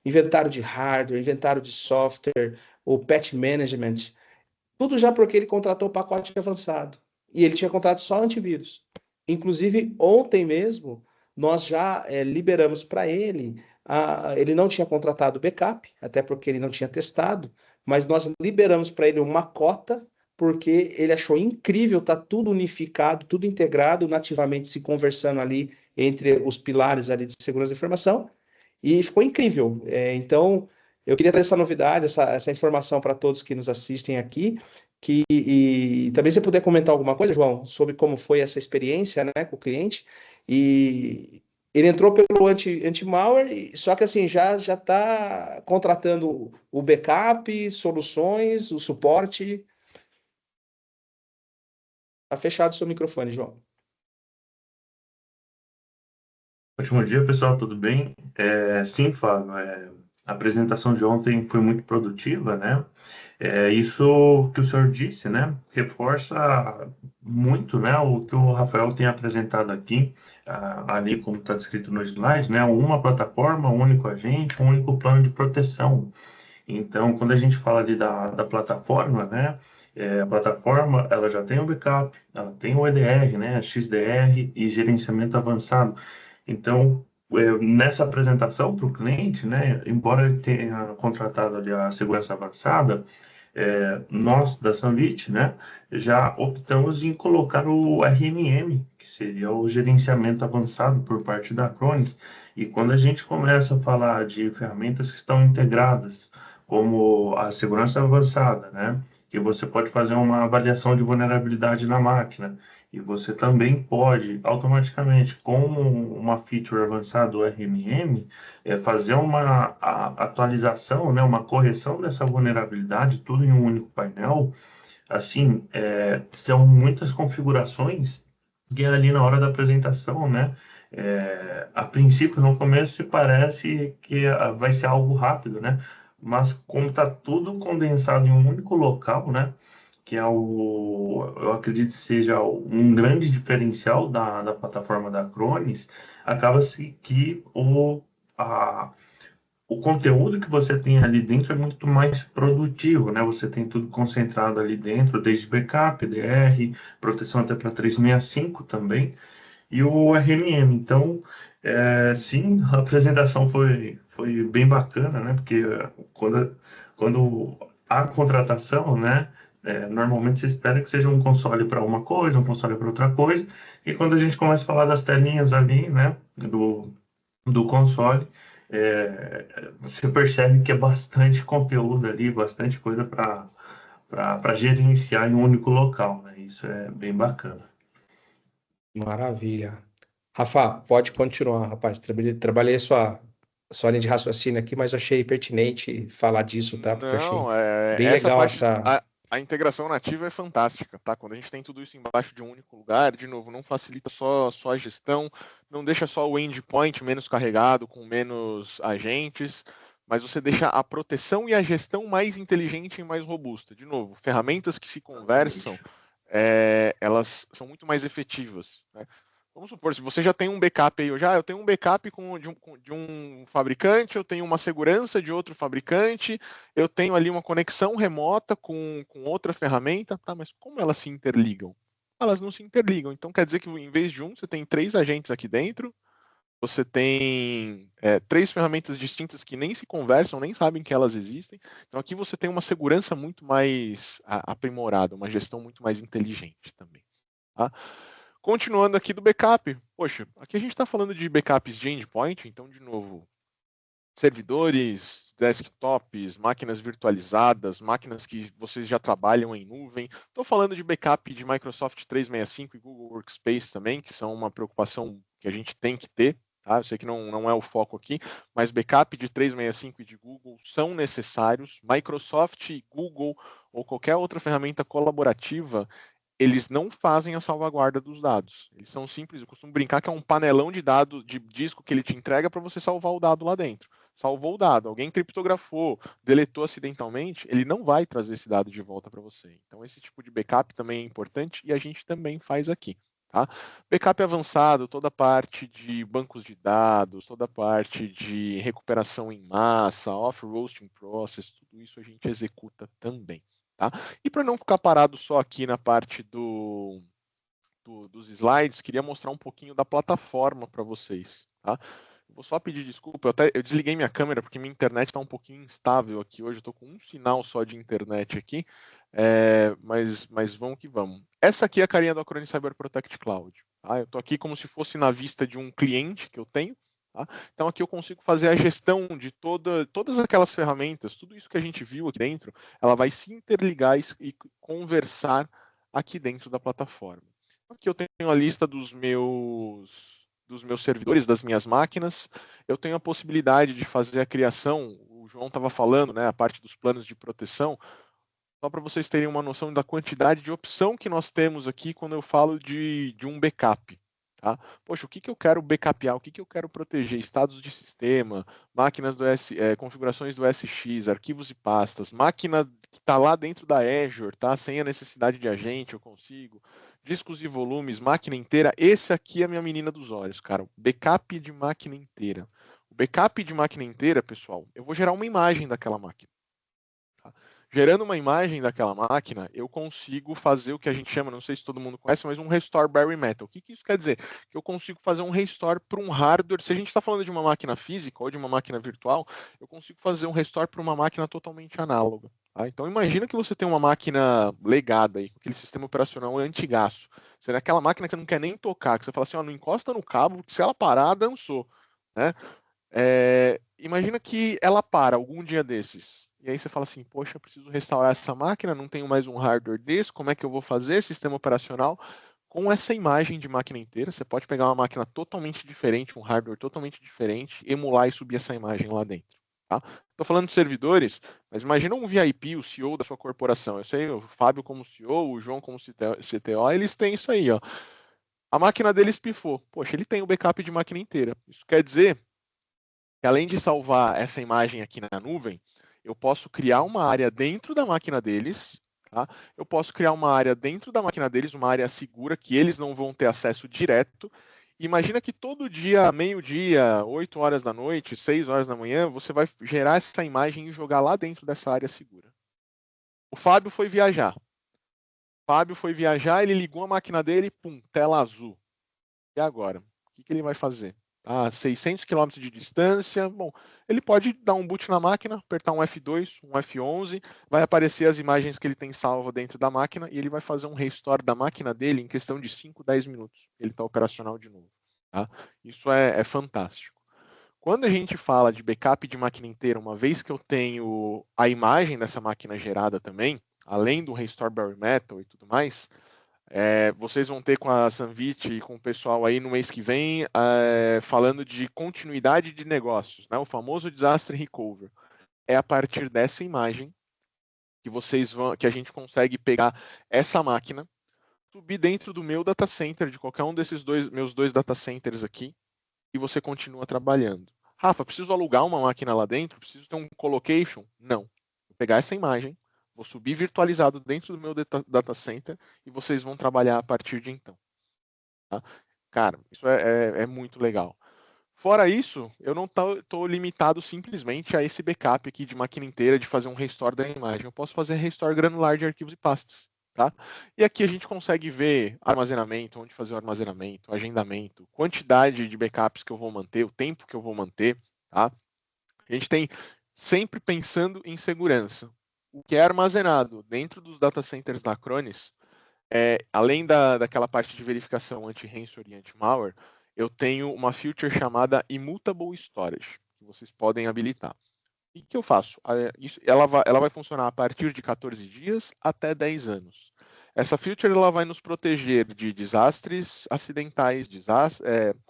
Inventário de hardware, inventário de software, o patch management, tudo já porque ele contratou o pacote avançado. E ele tinha contratado só antivírus. Inclusive, ontem mesmo, nós já liberamos para ele. Ele não tinha contratado backup, até porque ele não tinha testado, mas nós liberamos para ele uma cota, porque ele achou incrível, tá tudo unificado, tudo integrado, nativamente se conversando ali entre os pilares ali de segurança da informação, e ficou incrível. Então, eu queria trazer essa novidade, essa informação para todos que nos assistem aqui, e também se puder comentar alguma coisa, João, sobre como foi essa experiência, né, com o cliente. E ele entrou pelo anti-malware, só que assim, já está contratando o backup, soluções, o suporte. Está fechado o seu microfone, João. Ótimo dia, pessoal, tudo bem? Sim, Fábio, a apresentação de ontem foi muito produtiva, né? Isso que o senhor disse, né? Reforça muito, né, o que o Rafael tem apresentado aqui, ali como está descrito no slide, né? Uma plataforma, um único agente, um único plano de proteção. Então, quando a gente fala ali da plataforma, né? A plataforma, ela já tem o backup, ela tem o EDR, né? XDR e gerenciamento avançado. Então, nessa apresentação para o cliente, né? Embora ele tenha contratado ali a segurança avançada, nós da Sunbit, né? Já optamos em colocar o RMM, que seria o gerenciamento avançado por parte da Acronis. E quando a gente começa a falar de ferramentas que estão integradas, como a segurança avançada, né? Que você pode fazer uma avaliação de vulnerabilidade na máquina e você também pode automaticamente, com uma feature avançada do RMM, fazer uma atualização, né? Uma correção dessa vulnerabilidade, tudo em um único painel. Assim, são muitas configurações que ali na hora da apresentação, né? A princípio, no começo, se parece que vai ser algo rápido, né? Mas como está tudo condensado em um único local, né? Que eu acredito seja um grande diferencial da plataforma da Acronis, acaba-se que o conteúdo que você tem ali dentro é muito mais produtivo, né? Você tem tudo concentrado ali dentro, desde backup, DR, proteção até para 365 também, e o RMM. Então, sim, a apresentação foi bem bacana, né? Porque quando há contratação, né? Normalmente se espera que seja um console para uma coisa, um console para outra coisa, e quando a gente começa a falar das telinhas ali, né? Do console, você percebe que é bastante conteúdo ali, bastante coisa para gerenciar em um único local, né? Isso é bem bacana. Maravilha. Rafa, pode continuar, rapaz. Trabalhei sua linha de raciocínio aqui, mas achei pertinente falar disso, tá? Porque eu achei Não, bem essa legal parte, essa. a integração nativa é fantástica, tá? Quando a gente tem tudo isso embaixo de um único lugar, de novo, não facilita só a gestão, não deixa só o endpoint menos carregado, com menos agentes, mas você deixa a proteção e a gestão mais inteligente e mais robusta. De novo, ferramentas que se conversam, elas são muito mais efetivas, né? Vamos supor, se você já tem um backup aí, eu tenho um backup de um fabricante, eu tenho uma segurança de outro fabricante, eu tenho ali uma conexão remota com outra ferramenta, tá? Mas como elas se interligam? Elas não se interligam. Então quer dizer que em vez de um, você tem 3 agentes aqui dentro, você tem 3 ferramentas distintas que nem se conversam, nem sabem que elas existem. Então aqui você tem uma segurança muito mais aprimorada, uma gestão muito mais inteligente também, tá? Continuando aqui do backup, poxa, aqui a gente está falando de backups de endpoint, então, de novo, servidores, desktops, máquinas virtualizadas, máquinas que vocês já trabalham em nuvem. Estou falando de backup de Microsoft 365 e Google Workspace também, que são uma preocupação que a gente tem que ter, tá? Eu sei que não é o foco aqui, mas backup de 365 e de Google são necessários. Microsoft, Google ou qualquer outra ferramenta colaborativa, eles não fazem a salvaguarda dos dados. Eles são simples, eu costumo brincar que é um panelão de dados, de disco que ele te entrega para você salvar o dado lá dentro. Salvou o dado, alguém criptografou, deletou acidentalmente, ele não vai trazer esse dado de volta para você. Então, esse tipo de backup também é importante e a gente também faz aqui. Tá? Backup avançado, toda a parte de bancos de dados, toda a parte de recuperação em massa, off-roasting process, tudo isso a gente executa também. Tá? E para não ficar parado só aqui na parte dos slides, queria mostrar um pouquinho da plataforma para vocês. Tá? Vou só pedir desculpa, eu desliguei minha câmera porque minha internet está um pouquinho instável aqui hoje, eu estou com um sinal só de internet aqui, mas vamos que vamos. Essa aqui é a carinha do Acronis Cyber Protect Cloud. Tá? Eu estou aqui como se fosse na vista de um cliente que eu tenho. Tá? Então aqui eu consigo fazer a gestão de todas aquelas ferramentas, tudo isso que a gente viu aqui dentro, ela vai se interligar e conversar aqui dentro da plataforma. Aqui eu tenho a lista dos meus servidores, das minhas máquinas. Eu tenho a possibilidade de fazer a criação, o João estava falando, né, a parte dos planos de proteção, só para vocês terem uma noção da quantidade de opção que nós temos aqui quando eu falo de um backup. Tá? Poxa, o que eu quero backupear, o que eu quero proteger? Estados de sistema, máquinas configurações do SX, arquivos e pastas, máquina que está lá dentro da Azure, tá? Sem a necessidade de agente, eu consigo. Discos e volumes, máquina inteira. Esse aqui é a minha menina dos olhos, cara. Backup de máquina inteira. O backup de máquina inteira, pessoal, eu vou gerar uma imagem daquela máquina. Tá? Gerando uma imagem daquela máquina, eu consigo fazer o que a gente chama, não sei se todo mundo conhece, mas um restore bare metal. O que isso quer dizer? Que eu consigo fazer um restore para um hardware. Se a gente está falando de uma máquina física ou de uma máquina virtual, eu consigo fazer um restore para uma máquina totalmente análoga. Tá? Então imagina que você tem uma máquina legada aí, aquele sistema operacional antigaço. Você é aquela máquina que você não quer nem tocar, que você fala assim, ó, não encosta no cabo, porque se ela parar, dançou. Né? Imagina que ela para algum dia desses. E aí você fala assim, poxa, eu preciso restaurar essa máquina, não tenho mais um hardware desse, como é que eu vou fazer? Sistema operacional. Com essa imagem de máquina inteira, você pode pegar uma máquina totalmente diferente, um hardware totalmente diferente, emular e subir essa imagem lá dentro. Tá? Estou falando de servidores, mas imagina um VIP, o CEO da sua corporação. Eu sei, o Fábio como CEO, o João como CTO, eles têm isso aí. Ó. A máquina deles pifou. Poxa, ele tem o backup de máquina inteira. Isso quer dizer que além de salvar essa imagem aqui na nuvem, eu posso criar uma área dentro da máquina deles, tá? Eu posso criar uma área dentro da máquina deles, uma área segura que eles não vão ter acesso direto. Imagina que todo dia, meio-dia, 8 horas da noite, 6 horas da manhã, você vai gerar essa imagem e jogar lá dentro dessa área segura. O Fábio foi viajar. Ele ligou a máquina dele, pum, tela azul. E agora? O que ele vai fazer? A 600 km de distância, bom, ele pode dar um boot na máquina, apertar um F2, um F11, vai aparecer as imagens que ele tem salvo dentro da máquina e ele vai fazer um restore da máquina dele em questão de 5, 10 minutos. Ele está operacional de novo. Tá? Isso é fantástico. Quando a gente fala de backup de máquina inteira, uma vez que eu tenho a imagem dessa máquina gerada também, além do restore bare metal e tudo mais, vocês vão ter com a Sanvit e com o pessoal aí no mês que vem falando de continuidade de negócios, né? O famoso disaster recovery. É a partir dessa imagem que a gente consegue pegar essa máquina, subir dentro do meu data center, de qualquer um desses meus dois data centers aqui, e você continua trabalhando. Rafa, preciso alugar uma máquina lá dentro? Preciso ter um colocation? Não. Vou pegar essa imagem, vou subir virtualizado dentro do meu data center e vocês vão trabalhar a partir de então. Tá? Cara, isso é muito legal. Fora isso, eu não estou limitado simplesmente a esse backup aqui de máquina inteira, de fazer um restore da imagem. Eu posso fazer restore granular de arquivos e pastas. Tá? E aqui a gente consegue ver armazenamento, onde fazer o armazenamento, agendamento, quantidade de backups que eu vou manter, o tempo que eu vou manter. Tá? A gente tem sempre pensando em segurança. O que é armazenado dentro dos data centers da Acronis, além daquela parte de verificação anti-ransomware e anti-malware, eu tenho uma feature chamada Immutable Storage, que vocês podem habilitar. E o que eu faço? Ela vai funcionar a partir de 14 dias até 10 anos. Essa feature ela vai nos proteger de desastres acidentais,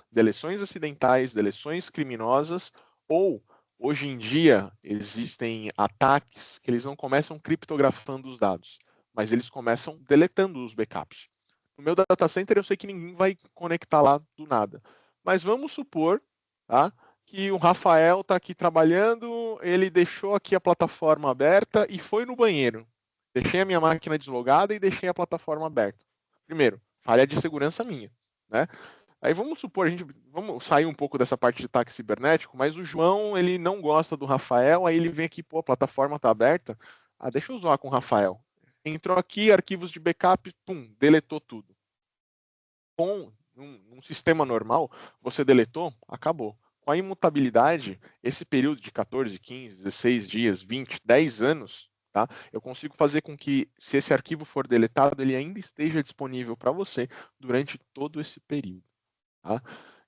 deleções acidentais, deleções criminosas, ou, hoje em dia, existem ataques que eles não começam criptografando os dados, mas eles começam deletando os backups. No meu data center eu sei que ninguém vai conectar lá do nada, mas vamos supor, tá, que o Rafael está aqui trabalhando, ele deixou aqui a plataforma aberta e foi no banheiro. Deixei a minha máquina deslogada e deixei a plataforma aberta. Primeiro, falha de segurança minha, né? Aí vamos supor, vamos sair um pouco dessa parte de ataque cibernético, mas o João, ele não gosta do Rafael, aí ele vem aqui, pô, a plataforma está aberta, deixa eu zoar com o Rafael. Entrou aqui, arquivos de backup, pum, deletou tudo. Com um sistema normal, você deletou, acabou. Com a imutabilidade, esse período de 14, 15, 16 dias, 20, 10 anos, tá? Eu consigo fazer com que, se esse arquivo for deletado, ele ainda esteja disponível para você durante todo esse período. Tá?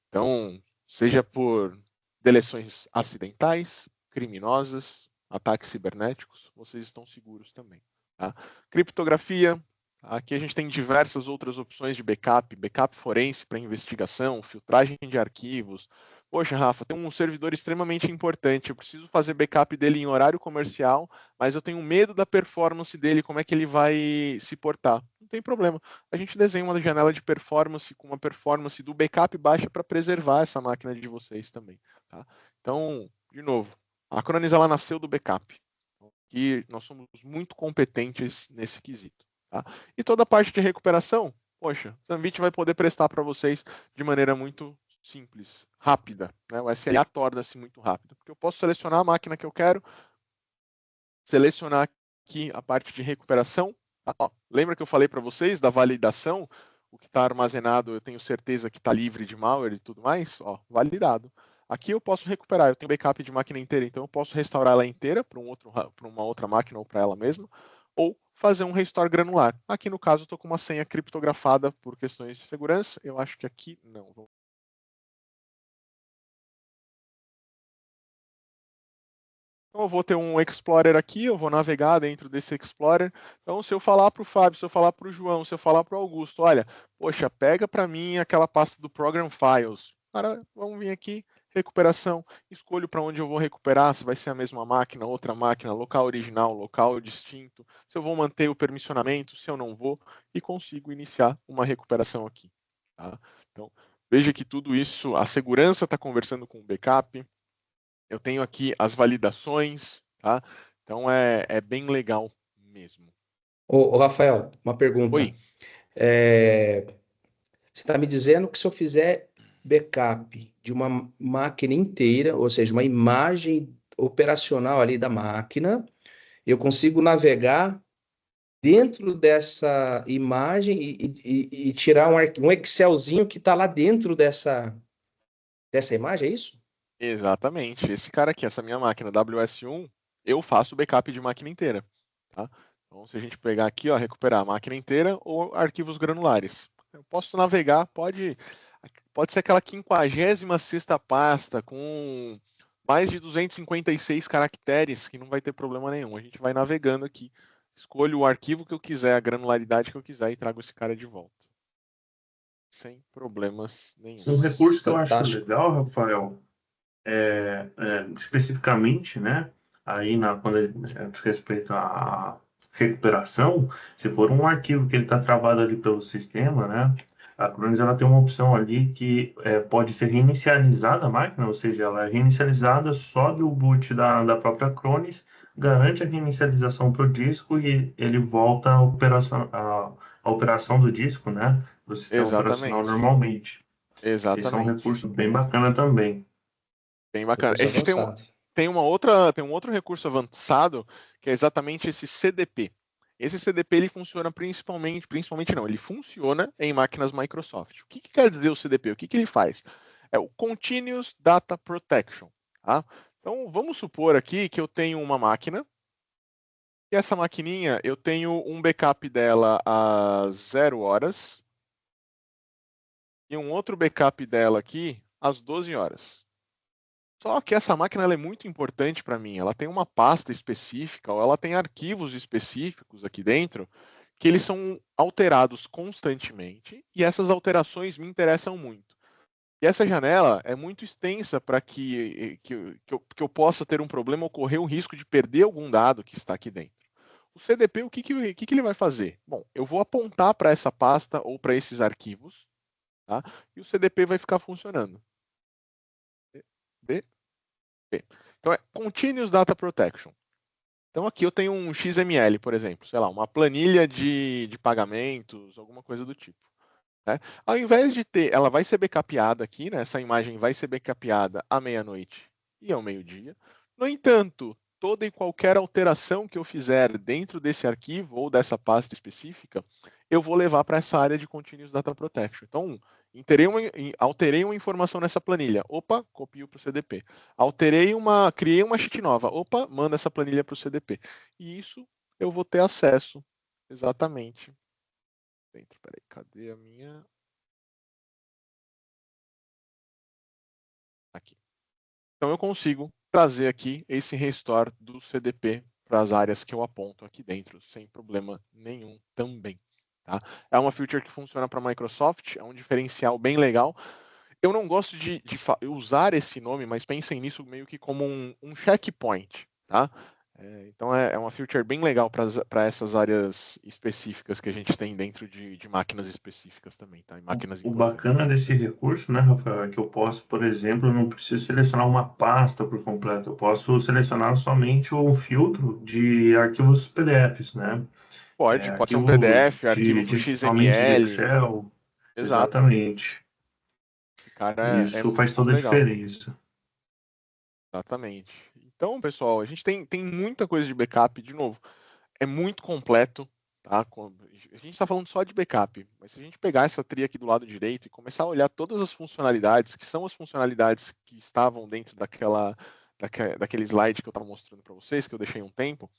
Então, seja por deleções acidentais, criminosas, ataques cibernéticos, vocês estão seguros também. Tá? Criptografia, aqui a gente tem diversas outras opções de backup, backup forense para investigação, filtragem de arquivos. Poxa, Rafa, tem um servidor extremamente importante, eu preciso fazer backup dele em horário comercial, mas eu tenho medo da performance dele, como é que ele vai se portar? Não tem problema. A gente desenha uma janela de performance com uma performance do backup baixa para preservar essa máquina de vocês também. Tá? Então, de novo, a Acronis ela nasceu do backup, que nós somos muito competentes nesse quesito. Tá? E toda a parte de recuperação, poxa, o Sanvit vai poder prestar para vocês de maneira muito simples, rápida. Né? O SLA torna-se muito rápido, porque eu posso selecionar a máquina que eu quero, selecionar aqui a parte de recuperação. Lembra que eu falei para vocês da validação? O que está armazenado, eu tenho certeza que está livre de malware e tudo mais? Validado. Aqui eu posso recuperar, eu tenho backup de máquina inteira, então eu posso restaurar ela inteira para uma outra máquina ou para ela mesma, ou fazer um restore granular. Aqui no caso eu estou com uma senha criptografada por questões de segurança, eu acho que aqui não. Então eu vou ter um Explorer aqui, eu vou navegar dentro desse Explorer. Então se eu falar para o Fábio, se eu falar para o João, se eu falar para o Augusto, olha, poxa, pega para mim aquela pasta do Program Files. Cara, vamos vir aqui, recuperação, escolho para onde eu vou recuperar, se vai ser a mesma máquina, outra máquina, local original, local distinto, se eu vou manter o permissionamento, se eu não vou, e consigo iniciar uma recuperação aqui. Tá? Então, veja que tudo isso, a segurança está conversando com o backup, eu tenho aqui as validações, tá? Então é bem legal mesmo. Ô, Rafael, uma pergunta. Oi. Você está me dizendo que se eu fizer backup de uma máquina inteira, ou seja, uma imagem operacional ali da máquina, eu consigo navegar dentro dessa imagem e tirar um Excelzinho que está lá dentro dessa imagem, é isso? Exatamente. Esse cara aqui, essa minha máquina WS1, eu faço backup de máquina inteira. Tá? Então, se a gente pegar aqui, ó, recuperar a máquina inteira ou arquivos granulares. Eu posso navegar, pode ser aquela 56ª pasta com mais de 256 caracteres, que não vai ter problema nenhum. A gente vai navegando aqui, escolho o arquivo que eu quiser, a granularidade que eu quiser e trago esse cara de volta. Sem problemas nenhum. Um recurso que eu acho Fantástico. legal, Rafael, especificamente, né, aí quando ele diz respeito à recuperação, se for um arquivo que ele está travado ali pelo sistema, né, a Acronis ela tem uma opção ali que pode ser reinicializada a máquina, ou seja, ela é reinicializada só do boot da própria Acronis, garante a reinicialização para o disco e ele volta a operação do disco, né, do sistema operacional normalmente. Esse é um recurso bem bacana também. Bem bacana. A gente tem um outro recurso avançado, que é exatamente esse CDP. Esse CDP ele funciona principalmente não, ele funciona em máquinas Microsoft. O que quer dizer o CDP? O que ele faz? É o Continuous Data Protection. Tá? Então, vamos supor aqui que eu tenho uma máquina, e essa maquininha, eu tenho um backup dela às 0 horas, e um outro backup dela aqui às 12 horas. Só que essa máquina ela é muito importante para mim. Ela tem uma pasta específica, ou ela tem arquivos específicos aqui dentro, que eles são alterados constantemente e essas alterações me interessam muito. E essa janela é muito extensa para que eu possa ter um problema, ocorrer um risco de perder algum dado que está aqui dentro. O CDP, o que ele vai fazer? Bom, eu vou apontar para essa pasta ou para esses arquivos, tá? E o CDP vai ficar funcionando. Então é Continuous Data Protection. Então aqui eu tenho um XML, por exemplo, sei lá, uma planilha de pagamentos, alguma coisa do tipo. Né? Ao invés de ter, ela vai ser backupada aqui, né? Essa imagem vai ser backupada à meia-noite e ao meio-dia. No entanto, toda e qualquer alteração que eu fizer dentro desse arquivo ou dessa pasta específica, eu vou levar para essa área de Continuous Data Protection. Então, alterei uma informação nessa planilha. Opa, copio para o CDP. Criei uma sheet nova. Opa, manda essa planilha para o CDP. E isso eu vou ter acesso exatamente dentro. Peraí, cadê a minha? Aqui. Então eu consigo trazer aqui esse restore do CDP para as áreas que eu aponto aqui dentro, sem problema nenhum também. Tá? É uma feature que funciona para a Microsoft, é um diferencial bem legal. Eu não gosto de usar esse nome, mas pensem nisso meio que como um checkpoint. Tá? Então é uma feature bem legal para essas áreas específicas que a gente tem dentro de máquinas específicas também, tá? Em máquinas O importantes. bacana desse recurso, né, Rafael, é que eu posso, por exemplo, não preciso selecionar uma pasta por completo, eu posso selecionar somente um filtro de arquivos PDFs, né? Pode ser um Arquivos PDF, arquivo para o somente de XML. Excel, Exato. exatamente. Esse cara é Isso faz muito toda a legal. diferença. Exatamente. Então, pessoal, a gente tem muita coisa de backup. De novo, é muito completo. Tá? A gente está falando só de backup, mas se a gente pegar essa tria aqui do lado direito e começar a olhar todas as funcionalidades, que são as funcionalidades que estavam dentro daquele slide que eu estava mostrando para vocês, que eu deixei um tempo,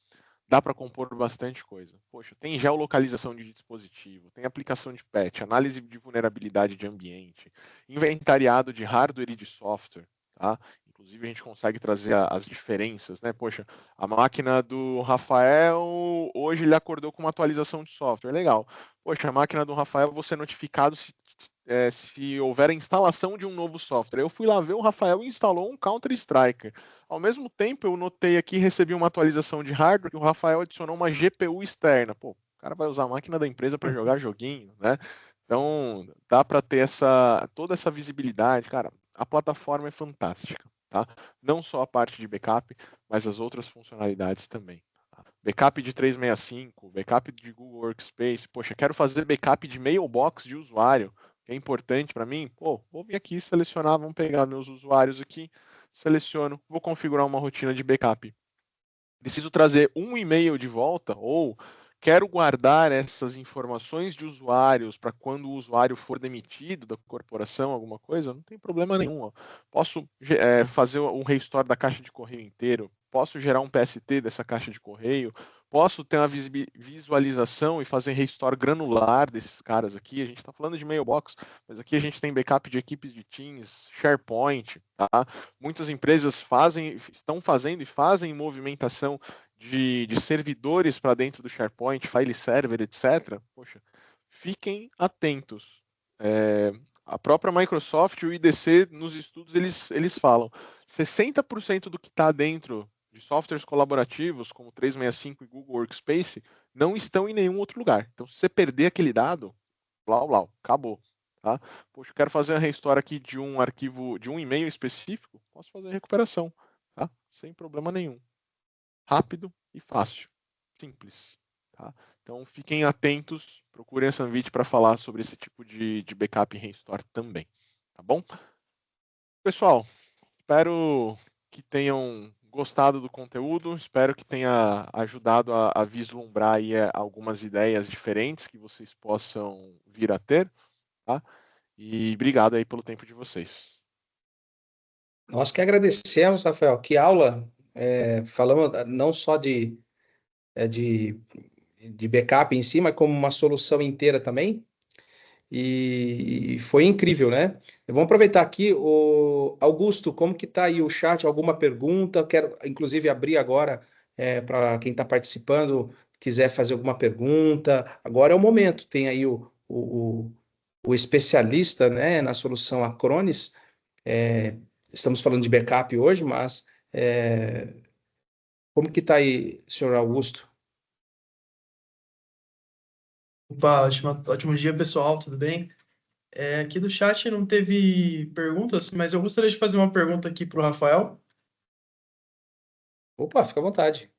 dá para compor bastante coisa. Poxa, tem geolocalização de dispositivo, tem aplicação de patch, análise de vulnerabilidade de ambiente, inventariado de hardware e de software, tá? Inclusive a gente consegue trazer as diferenças, né? Poxa, a máquina do Rafael, hoje ele acordou com uma atualização de software, legal. Poxa, a máquina do Rafael, vou ser notificado se houver a instalação de um novo software. Eu fui lá ver, o Rafael instalou um Counter-Strike. Ao mesmo tempo, eu notei aqui, recebi uma atualização de hardware, que o Rafael adicionou uma GPU externa. Pô, o cara vai usar a máquina da empresa para jogar joguinho, né? Então, dá para ter toda essa visibilidade. Cara, a plataforma é fantástica, tá? Não só a parte de backup, mas as outras funcionalidades também. Backup de 365, backup de Google Workspace. Poxa, quero fazer backup de mailbox de usuário, que é importante para mim. Pô, vou vir aqui selecionar, vamos pegar meus usuários aqui, seleciono, vou configurar uma rotina de backup. Preciso trazer um e-mail de volta ou quero guardar essas informações de usuários para quando o usuário for demitido da corporação, alguma coisa, não tem problema nenhum. Ó. Posso fazer um restore da caixa de correio inteiro, posso gerar um PST dessa caixa de correio, posso ter uma visualização e fazer restore granular desses caras aqui. A gente está falando de mailbox, mas aqui a gente tem backup de equipes de Teams, SharePoint, tá? Muitas empresas estão fazendo e fazem movimentação de servidores para dentro do SharePoint, file server, etc. Poxa, fiquem atentos. A própria Microsoft e o IDC, nos estudos, eles falam 60% do que está dentro de softwares colaborativos, como 365 e Google Workspace, não estão em nenhum outro lugar. Então, se você perder aquele dado, blá, blá, acabou. Tá? Poxa, eu quero fazer a restore aqui de um arquivo, de um e-mail específico, posso fazer a recuperação, tá? Sem problema nenhum. Rápido e fácil. Simples. Tá? Então fiquem atentos, procurem a Sanvit para falar sobre esse tipo de backup e restore também. Tá bom? Pessoal, espero que tenham gostado do conteúdo, espero que tenha ajudado a vislumbrar aí algumas ideias diferentes que vocês possam vir a ter. Tá? E obrigado aí pelo tempo de vocês. Nós que agradecemos, Rafael. Que aula! Falamos não só de backup em si, mas como uma solução inteira também. E foi incrível, né? Vamos aproveitar aqui, o Augusto, como que está aí o chat? Alguma pergunta? Quero, inclusive, abrir agora para quem está participando quiser fazer alguma pergunta, agora é o momento. Tem aí o especialista, né, na solução Acronis. Estamos falando de backup hoje, mas como que está aí, senhor Augusto? Opa, ótimo dia, pessoal, tudo bem? Aqui do chat não teve perguntas, mas eu gostaria de fazer uma pergunta aqui para o Rafael. Opa, fica à vontade.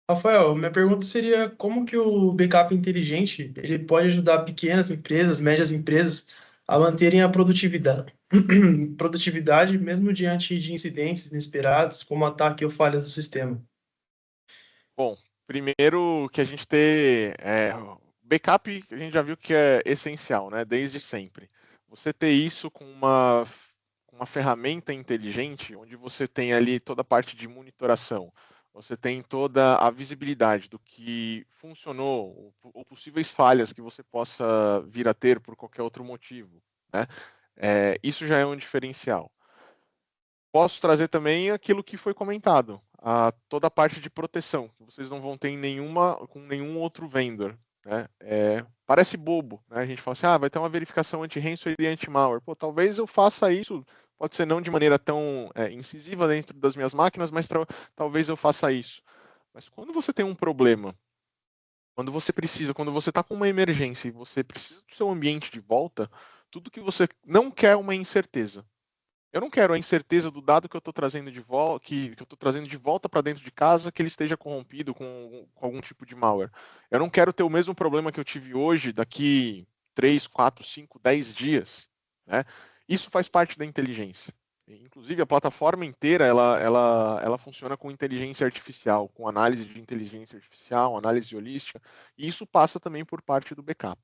Rafael, minha pergunta seria como que o backup inteligente ele pode ajudar pequenas empresas, médias empresas a manterem a produtividade mesmo diante de incidentes inesperados, como ataque ou falhas do sistema? Bom, primeiro que a gente backup, a gente já viu que é essencial, né? Desde sempre. Você ter isso com uma ferramenta inteligente, onde você tem ali toda a parte de monitoração, você tem toda a visibilidade do que funcionou, ou possíveis falhas que você possa vir a ter por qualquer outro motivo, né? Isso já é um diferencial. Posso trazer também aquilo que foi comentado, toda a parte de proteção, que vocês não vão ter com nenhum outro vendor. Né? Parece bobo, né? A gente fala assim, vai ter uma verificação anti-ransomware e anti-malware. Pô, talvez eu faça isso, pode ser não de maneira tão incisiva dentro das minhas máquinas, mas talvez eu faça isso. Mas quando você tem um problema, quando você está com uma emergência e você precisa do seu ambiente de volta, tudo que você não quer é uma incerteza. Eu não quero a incerteza do dado que eu estou trazendo de volta, que eu estou trazendo de volta para dentro de casa, que ele esteja corrompido com algum tipo de malware. Eu não quero ter o mesmo problema que eu tive hoje, daqui 3, 4, 5, 10 dias. Né? Isso faz parte da inteligência. Inclusive, a plataforma inteira ela funciona com inteligência artificial, com análise de inteligência artificial, análise holística, e isso passa também por parte do backup.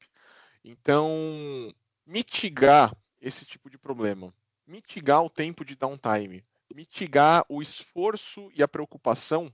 Então, mitigar esse tipo de problema, mitigar o tempo de downtime, mitigar o esforço e a preocupação,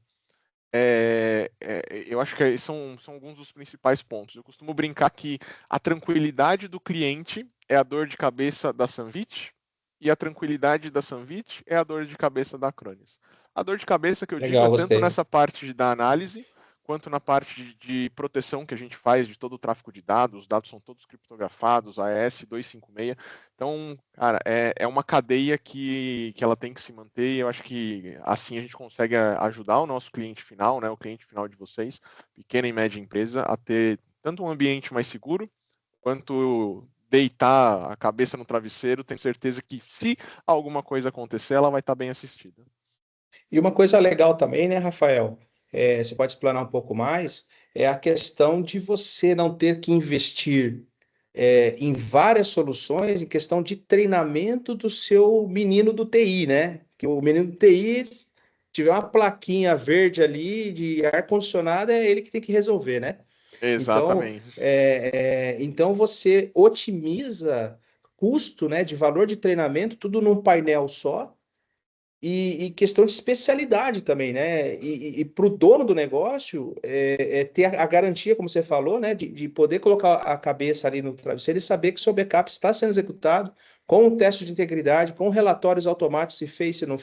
eu acho que são alguns dos principais pontos. Eu costumo brincar que a tranquilidade do cliente é a dor de cabeça da Sanvit e a tranquilidade da Sanvit é a dor de cabeça da Acronis. A dor de cabeça que eu digo Legal, é tanto gostei. nessa parte da análise, quanto na parte de proteção que a gente faz de todo o tráfego de dados. Os dados são todos criptografados, AES 256. Então, cara, é uma cadeia que ela tem que se manter, e eu acho que assim a gente consegue ajudar o nosso cliente final, né, o cliente final de vocês, pequena e média empresa, a ter tanto um ambiente mais seguro, quanto deitar a cabeça no travesseiro, tenho certeza que se alguma coisa acontecer, ela vai estar bem assistida. E uma coisa legal também, né, Rafael? Você pode explanar um pouco mais, é a questão de você não ter que investir em várias soluções em questão de treinamento do seu menino do TI, né? Que o menino do TI, se tiver uma plaquinha verde ali de ar-condicionado, é ele que tem que resolver, né? Então, Exatamente. então você otimiza custo, né, de valor de treinamento, tudo num painel só, e questão de especialidade também, né? E para o dono do negócio ter a garantia, como você falou, né? De poder colocar a cabeça ali no travesseiro e saber que seu backup está sendo executado com um teste de integridade, com relatórios automáticos, se fez, se não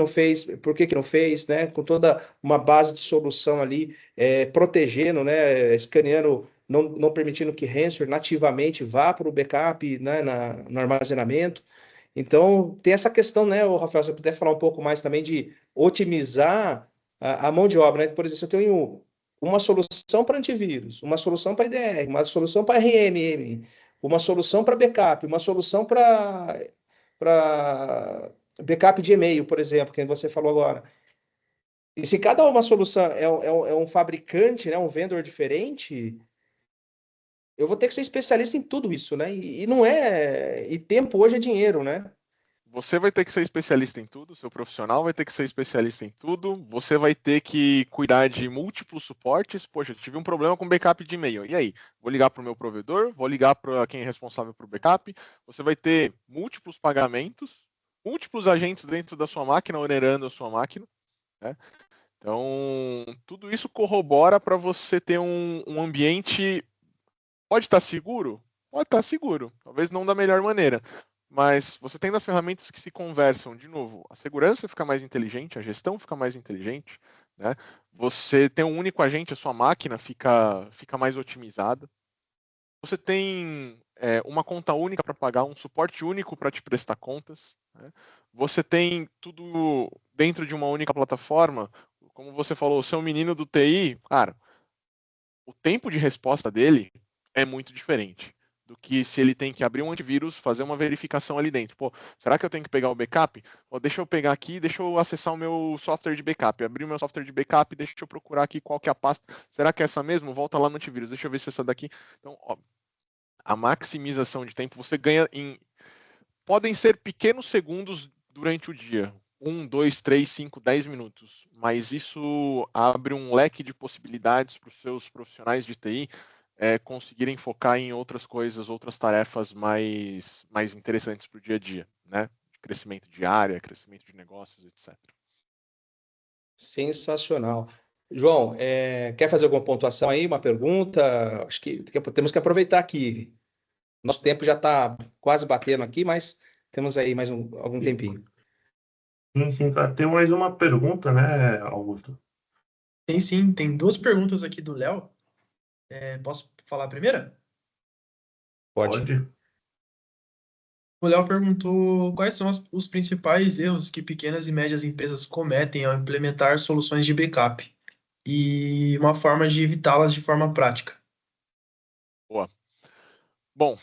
fez, por que não fez, né? Com toda uma base de solução ali, protegendo, né? Escaneando, não permitindo que ransomware nativamente vá para o backup, né? No armazenamento. Então, tem essa questão, né, Rafael, se você puder falar um pouco mais também de otimizar a mão de obra, né? Por exemplo, se eu tenho uma solução para antivírus, uma solução para IDR, uma solução para RMM, uma solução para backup, uma solução para backup de e-mail, por exemplo, que você falou agora. E se cada uma solução é um fabricante, né, um vendor diferente, eu vou ter que ser especialista em tudo isso, né? E não é. E tempo hoje é dinheiro, né? Você vai ter que ser especialista em tudo, seu profissional vai ter que ser especialista em tudo, você vai ter que cuidar de múltiplos suportes. Poxa, tive um problema com backup de e-mail. E aí? Vou ligar para o meu provedor, vou ligar para quem é responsável por backup. Você vai ter múltiplos pagamentos, múltiplos agentes dentro da sua máquina, onerando a sua máquina. Né? Então, tudo isso corrobora para você ter um ambiente. Pode estar seguro? Pode estar seguro. Talvez não da melhor maneira. Mas você tendo as ferramentas que se conversam, de novo, a segurança fica mais inteligente, a gestão fica mais inteligente, né? Você tem um único agente, a sua máquina fica mais otimizada. Você tem uma conta única para pagar, um suporte único para te prestar contas, né? Você tem tudo dentro de uma única plataforma. Como você falou, o seu menino do TI, cara, o tempo de resposta dele é muito diferente do que se ele tem que abrir um antivírus, fazer uma verificação ali dentro. Pô, será que eu tenho que pegar o backup? Pô, deixa eu pegar aqui, deixa eu acessar o meu software de backup. Abrir o meu software de backup, deixa eu procurar aqui qual que é a pasta. Será que é essa mesmo? Volta lá no antivírus, deixa eu ver se é essa daqui. Então, ó, a maximização de tempo você ganha em... Podem ser pequenos segundos durante o dia. 1, 2, 3, 5, 10 minutos. Mas isso abre um leque de possibilidades para os seus profissionais de TI conseguirem focar em outras coisas, outras tarefas mais interessantes para o dia a dia, né? Crescimento de área, crescimento de negócios, etc. Sensacional. João, quer fazer alguma pontuação aí, uma pergunta? Acho que temos que aproveitar aqui. Nosso tempo já está quase batendo aqui, mas temos aí mais algum tempinho. Sim, cara. Tem mais uma pergunta, né, Augusto? Tem sim, tem duas perguntas aqui do Léo. Posso falar a primeira? Pode. Pode. O Léo perguntou quais são os principais erros que pequenas e médias empresas cometem ao implementar soluções de backup e uma forma de evitá-las de forma prática. Boa. Bom,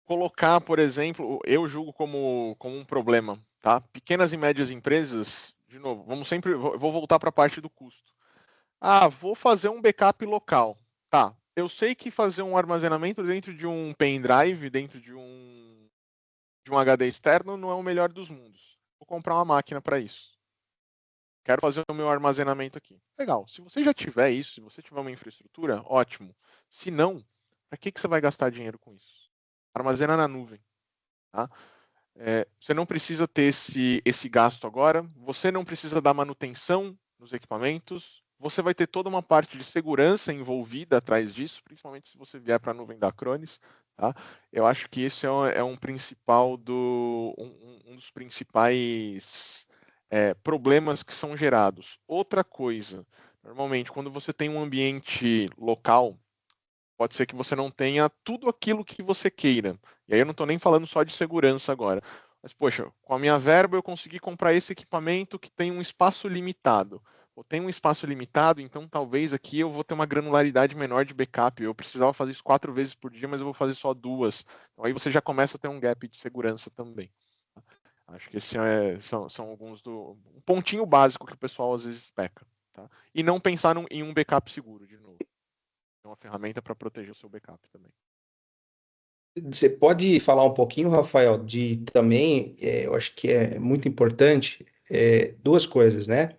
colocar, por exemplo, eu julgo como um problema, tá? Pequenas e médias empresas, de novo, vou voltar para a parte do custo. Ah, vou fazer um backup local. Tá, eu sei que fazer um armazenamento dentro de um pendrive, dentro de um HD externo, não é o melhor dos mundos. Vou comprar uma máquina para isso. Quero fazer o meu armazenamento aqui. Legal, se você já tiver isso, se você tiver uma infraestrutura, ótimo. Se não, para que você vai gastar dinheiro com isso? Armazena na nuvem. Tá? Você não precisa ter esse gasto agora, você não precisa dar manutenção nos equipamentos, você vai ter toda uma parte de segurança envolvida atrás disso, principalmente se você vier para a nuvem da Acronis. Tá? Eu acho que esse é um dos principais problemas que são gerados. Outra coisa, normalmente, quando você tem um ambiente local, pode ser que você não tenha tudo aquilo que você queira. E aí eu não estou nem falando só de segurança agora. Mas, poxa, com a minha verba eu consegui comprar esse equipamento que tem um espaço limitado. Ou tem um espaço limitado, então talvez aqui eu vou ter uma granularidade menor de backup. Eu precisava fazer isso 4 vezes por dia, mas eu vou fazer só 2. Então aí você já começa a ter um gap de segurança também. Acho que esses são alguns um pontinho básico que o pessoal às vezes peca. Tá? E não pensar em um backup seguro, de novo. É uma ferramenta para proteger o seu backup também. Você pode falar um pouquinho, Rafael, de também, eu acho que é muito importante, duas coisas, né?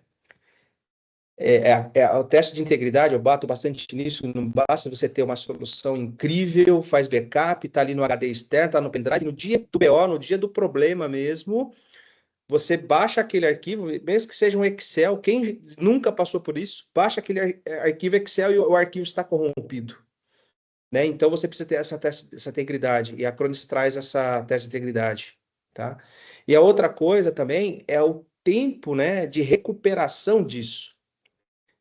O teste de integridade, eu bato bastante nisso, não basta você ter uma solução incrível, faz backup, está ali no HD externo, está no pendrive, no dia do BO, no dia do problema mesmo, você baixa aquele arquivo, mesmo que seja um Excel, quem nunca passou por isso, baixa aquele arquivo Excel e o arquivo está corrompido. Né? Então você precisa ter essa integridade, e a Acronis traz essa teste de integridade. Tá? E a outra coisa também é o tempo, né, de recuperação disso.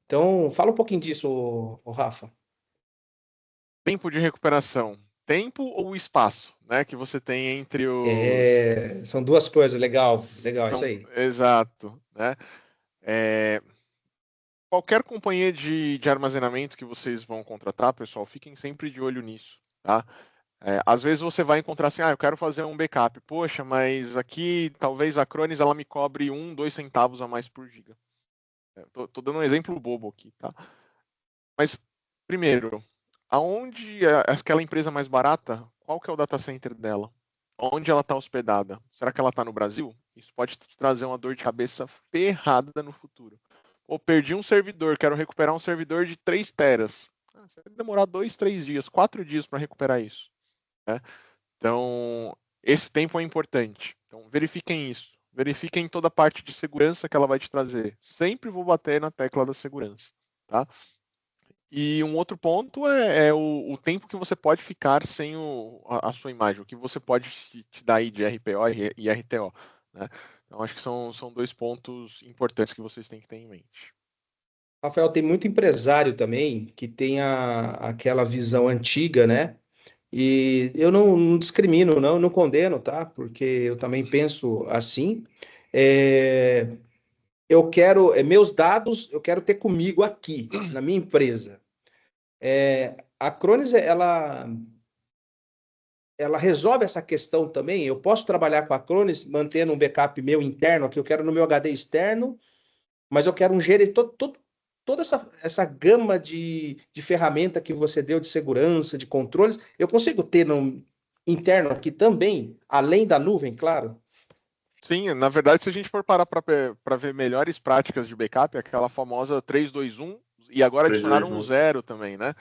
Então, fala um pouquinho disso, Rafa. Tempo de recuperação. Tempo ou espaço, né? Que você tem entre os. São duas coisas, legal, isso aí. Exato, né? Qualquer companhia de armazenamento que vocês vão contratar, pessoal, fiquem sempre de olho nisso, tá? Às vezes você vai encontrar assim, eu quero fazer um backup. Poxa, mas aqui talvez a Acronis ela me cobre 1, 2 centavos a mais por giga. Tô dando um exemplo bobo aqui, tá? Mas, primeiro, aonde aquela empresa mais barata, qual que é o data center dela? Onde ela está hospedada? Será que ela está no Brasil? Isso pode te trazer uma dor de cabeça ferrada no futuro. Ou perdi um servidor, quero recuperar um servidor de 3 teras. Você vai demorar 2, 3 dias, 4 dias para recuperar isso. Né? Então, esse tempo é importante. Então, verifiquem isso. Verifiquem toda a parte de segurança que ela vai te trazer. Sempre vou bater na tecla da segurança. Tá? E um outro ponto é o tempo que você pode ficar sem a sua imagem, o que você pode te dar aí de RPO e RTO. né? Então, acho que são 2 pontos importantes que vocês têm que ter em mente. Rafael, tem muito empresário também que tem aquela visão antiga, né? E eu não discrimino, não condeno, tá? Porque eu também penso assim. É, eu quero, meus dados, eu quero ter comigo aqui, na minha empresa. A Cronis, ela resolve essa questão também. Eu posso trabalhar com a Cronis, mantendo um backup meu interno, que eu quero no meu HD externo, mas eu quero um gerente, toda essa gama de ferramenta que você deu de segurança, de controles, eu consigo ter no interno aqui também, além da nuvem, claro. Sim, na verdade, se a gente for parar para ver melhores práticas de backup, é aquela famosa 3-2-1, e agora 3, adicionaram 2, um 1. 0 também, né?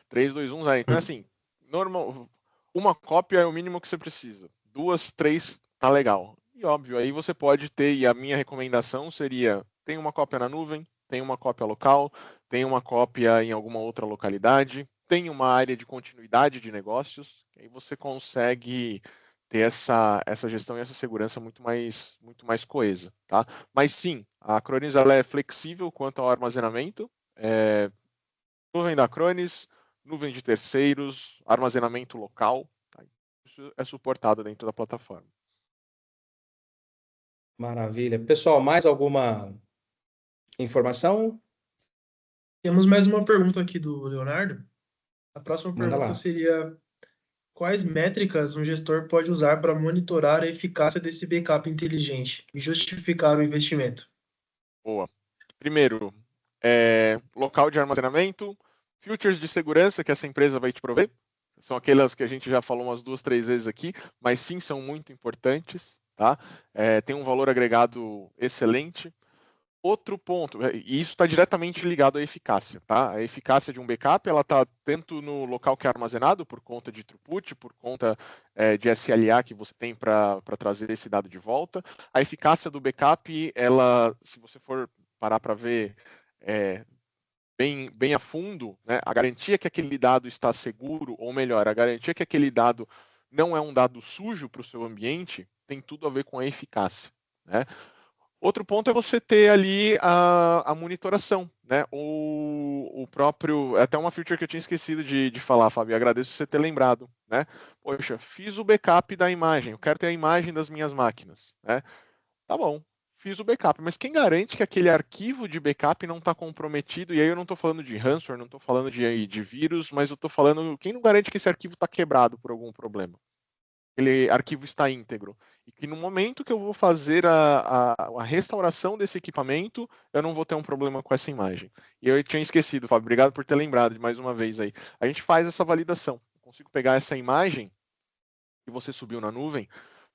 3-2-1, 0. Então, assim, normal, uma cópia é o mínimo que você precisa. 2, 3, tá legal. E óbvio, aí você pode ter, e a minha recomendação seria, tem uma cópia na nuvem, tem uma cópia local, tem uma cópia em alguma outra localidade, tem uma área de continuidade de negócios, aí você consegue ter essa gestão e essa segurança muito mais coesa, tá? Mas sim, a Acronis ela é flexível quanto ao armazenamento, nuvem da Acronis, nuvem de terceiros, armazenamento local, tá? Isso é suportado dentro da plataforma. Maravilha. Pessoal, mais alguma informação? Temos mais uma pergunta aqui do Leonardo. A próxima Manda pergunta lá. seria: quais métricas um gestor pode usar para monitorar a eficácia desse backup inteligente e justificar o investimento? Boa. Primeiro, local de armazenamento, features de segurança que essa empresa vai te prover. São aquelas que a gente já falou umas 2, 3 vezes aqui, mas sim são muito importantes, tá? Tem um valor agregado excelente. Outro ponto, e isso está diretamente ligado à eficácia, tá? A eficácia de um backup, ela está tanto no local que é armazenado, por conta de throughput, por conta de SLA que você tem para trazer esse dado de volta. A eficácia do backup, ela, se você for parar para ver bem a fundo, né, a garantia que aquele dado está seguro, ou melhor, a garantia que aquele dado não é um dado sujo para o seu ambiente, tem tudo a ver com a eficácia, né? Outro ponto é você ter ali a monitoração, né? O próprio. Até uma feature que eu tinha esquecido de falar, Fábio. Agradeço você ter lembrado, né? Poxa, fiz o backup da imagem, eu quero ter a imagem das minhas máquinas, né? Tá bom, fiz o backup, mas quem garante que aquele arquivo de backup não está comprometido? E aí eu não estou falando de ransomware, não estou falando de vírus, mas eu estou falando. Quem não garante que esse arquivo está quebrado por algum problema? Aquele arquivo está íntegro. E que no momento que eu vou fazer a restauração desse equipamento, eu não vou ter um problema com essa imagem. E eu tinha esquecido, Fábio, obrigado por ter lembrado de mais uma vez aí. A gente faz essa validação. Eu consigo pegar essa imagem que você subiu na nuvem,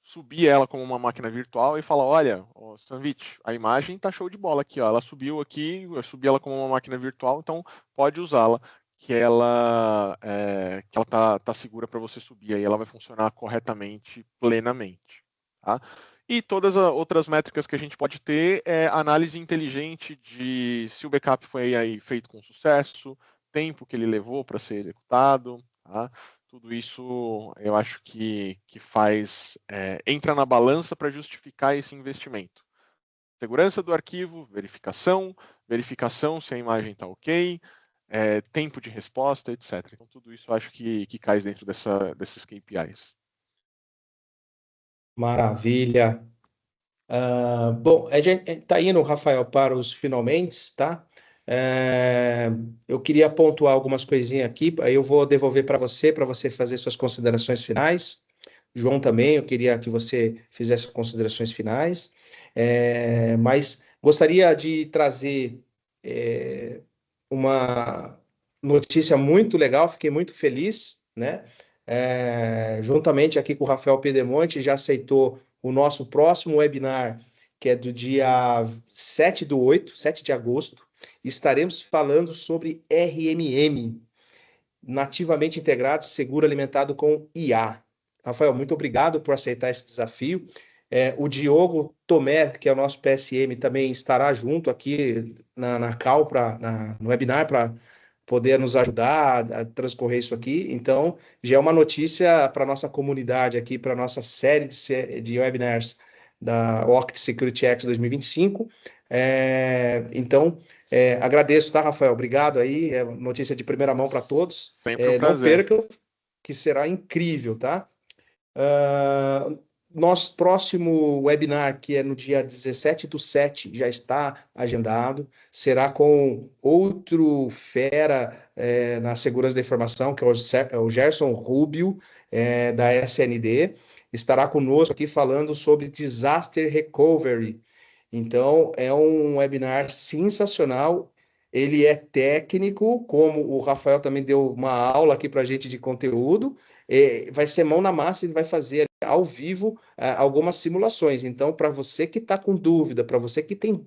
subir ela como uma máquina virtual e falar, olha, Sanvit, a imagem está show de bola aqui, ó. Ela subiu aqui, eu subi ela como uma máquina virtual, então pode usá-la que ela tá segura para você subir, aí ela vai funcionar corretamente, plenamente, tá? E todas as outras métricas que a gente pode ter é análise inteligente de se o backup foi aí feito com sucesso, tempo que ele levou para ser executado, tá? Tudo isso eu acho que entra na balança para justificar esse investimento. Segurança do arquivo, verificação se a imagem está ok, tempo de resposta, etc. Então, tudo isso eu acho que cai dentro desses KPIs. Maravilha. Bom, a gente está indo, Rafael, para os finalmente, tá? Eu queria pontuar algumas coisinhas aqui, aí eu vou devolver para você fazer suas considerações finais. João também, eu queria que você fizesse considerações finais, mas gostaria de trazer uma notícia muito legal, fiquei muito feliz, né? Juntamente aqui com o Rafael Pedemonte, já aceitou o nosso próximo webinar, que é do dia 7/8, 7 de agosto. Estaremos falando sobre RMM, nativamente integrado, seguro alimentado com IA. Rafael, muito obrigado por aceitar esse desafio. O Diogo Tomé, que é o nosso PSM, também estará junto aqui na call, no webinar, para poder nos ajudar a transcorrer isso aqui. Então, já é uma notícia para a nossa comunidade aqui, para a nossa série de webinars da OCT Security Act 2025. Então, agradeço, tá, Rafael? Obrigado aí, notícia de primeira mão para todos. Sempre um Não prazer. percam, que será incrível, tá? Nosso próximo webinar, que é no dia 17/7, já está agendado, será com outro fera na segurança da informação, que é o Gerson Rubio, da SND, estará conosco aqui falando sobre Disaster Recovery. Então, é um webinar sensacional, ele é técnico, como o Rafael também deu uma aula aqui para a gente de conteúdo, vai ser mão na massa e vai fazer ao vivo algumas simulações. Então, para você que está com dúvida, para você que tem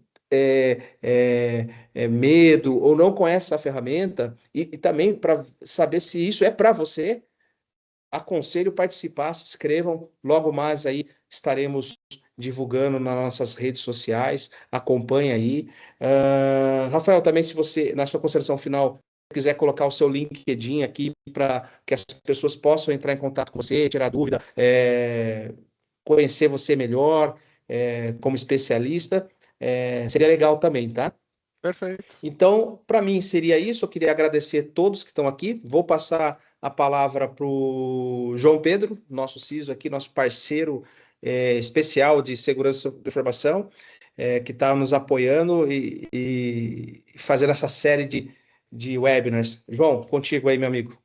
medo ou não conhece essa ferramenta, e também para saber se isso é para você, aconselho participar, se inscrevam. Logo mais aí estaremos divulgando nas nossas redes sociais. Acompanhe aí. Rafael, também, se você, na sua consideração final, quiser colocar o seu LinkedIn aqui para que as pessoas possam entrar em contato com você, tirar dúvida, conhecer você melhor como especialista, seria legal também, tá? Perfeito. Então, para mim seria isso. Eu queria agradecer a todos que estão aqui. Vou passar a palavra para o João Pedro, nosso CISO aqui, nosso parceiro especial de segurança da informação, que está nos apoiando e fazendo essa série de webinars. João, contigo aí, meu amigo.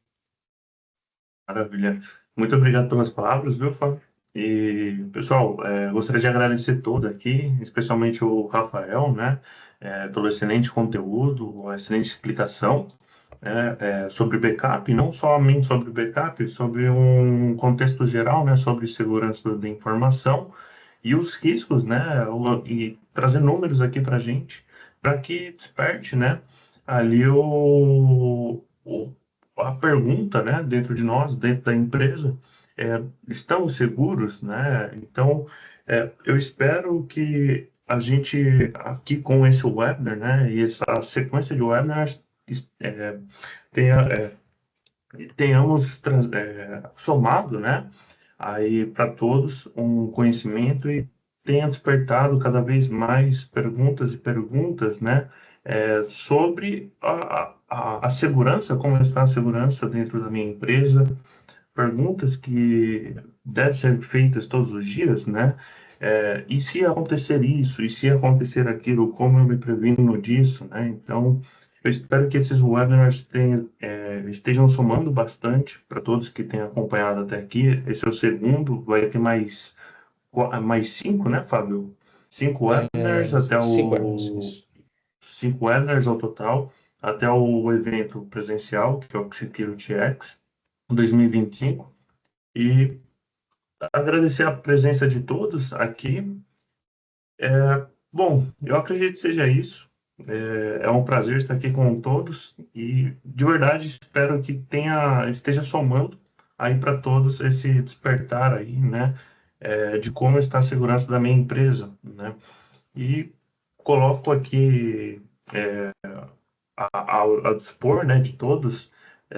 Maravilha. Muito obrigado pelas palavras, viu, Fábio? E, pessoal, gostaria de agradecer todos aqui, especialmente o Rafael, né, pelo excelente conteúdo, a excelente explicação, sobre backup, não somente sobre backup, sobre um contexto geral, né, sobre segurança da informação e os riscos, né, e trazer números aqui para a gente, para que desperte, né, ali a pergunta, né, dentro de nós, dentro da empresa, estamos seguros, né? Então, eu espero que a gente aqui com esse webinar, né, e essa sequência de webinars tenha, tenhamos somado, né, aí para todos um conhecimento e tenha despertado cada vez mais perguntas e perguntas, né, sobre a segurança, como está a segurança dentro da minha empresa, perguntas que devem ser feitas todos os dias, né? E se acontecer isso, e se acontecer aquilo, como eu me previno disso, né? Então, eu espero que esses webinars estejam somando bastante para todos que têm acompanhado até aqui. Esse é o segundo, vai ter mais 5, né, Fábio? 5 webinars até 5 webinars. 5 webinars ao total, até o evento presencial, que é o Security X 2025. E agradecer a presença de todos aqui. Bom, eu acredito que seja isso. É um prazer estar aqui com todos e, de verdade, espero que esteja somando aí para todos esse despertar aí, né, de como está a segurança da minha empresa, né? E coloco aqui a dispor, né, de todos,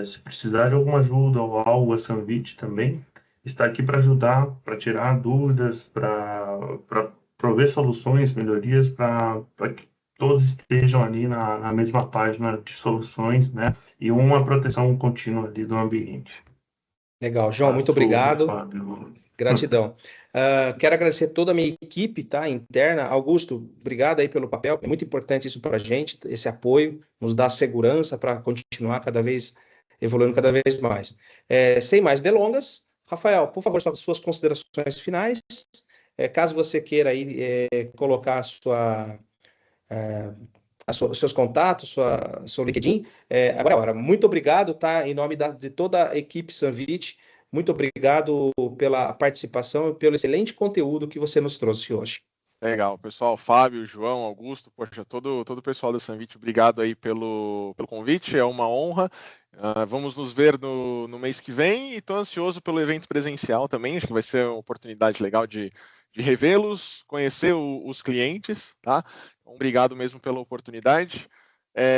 se precisar de alguma ajuda ou algo, a Sanvit também está aqui para ajudar, para tirar dúvidas, para prover soluções, melhorias, para que todos estejam ali na mesma página de soluções, né, e uma proteção contínua ali do ambiente. Legal, João, muito obrigado. Fábio. Gratidão. Quero agradecer toda a minha equipe, tá, interna. Augusto, obrigado aí pelo papel. É muito importante isso para a gente, esse apoio, nos dá segurança para continuar evoluindo cada vez mais. Sem mais delongas, Rafael, por favor, suas considerações finais. Caso você queira aí colocar os seus contatos, seu LinkedIn, agora é a hora. Muito obrigado, tá? Em nome de toda a equipe Sanvit, muito obrigado pela participação e pelo excelente conteúdo que você nos trouxe hoje. Legal, pessoal, Fábio, João, Augusto, poxa, todo o pessoal da Sanvit, obrigado aí pelo convite, é uma honra. Vamos nos ver no mês que vem e estou ansioso pelo evento presencial também, acho que vai ser uma oportunidade legal de revê-los, conhecer os clientes, tá? Então, obrigado mesmo pela oportunidade.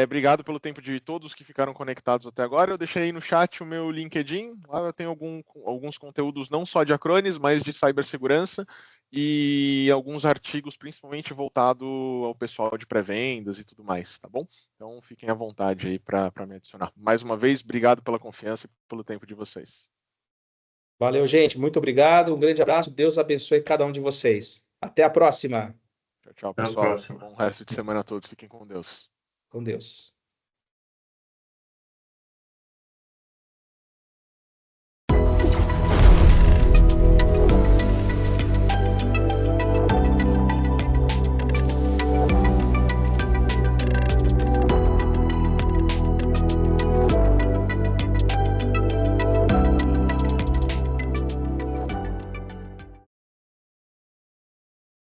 Obrigado pelo tempo de todos que ficaram conectados até agora. Eu deixei aí no chat o meu LinkedIn. Lá eu tenho alguns conteúdos não só de Acronis, mas de cibersegurança. e alguns artigos, principalmente voltado ao pessoal de pré-vendas e tudo mais, tá bom? Então fiquem à vontade aí para me adicionar. Mais uma vez, obrigado pela confiança e pelo tempo de vocês. Valeu, gente. Muito obrigado. Um grande abraço. Deus abençoe cada um de vocês. Até a próxima. Tchau, tchau, Até a pessoal. próxima. Bom resto de semana a todos. Fiquem com Deus. Com Deus.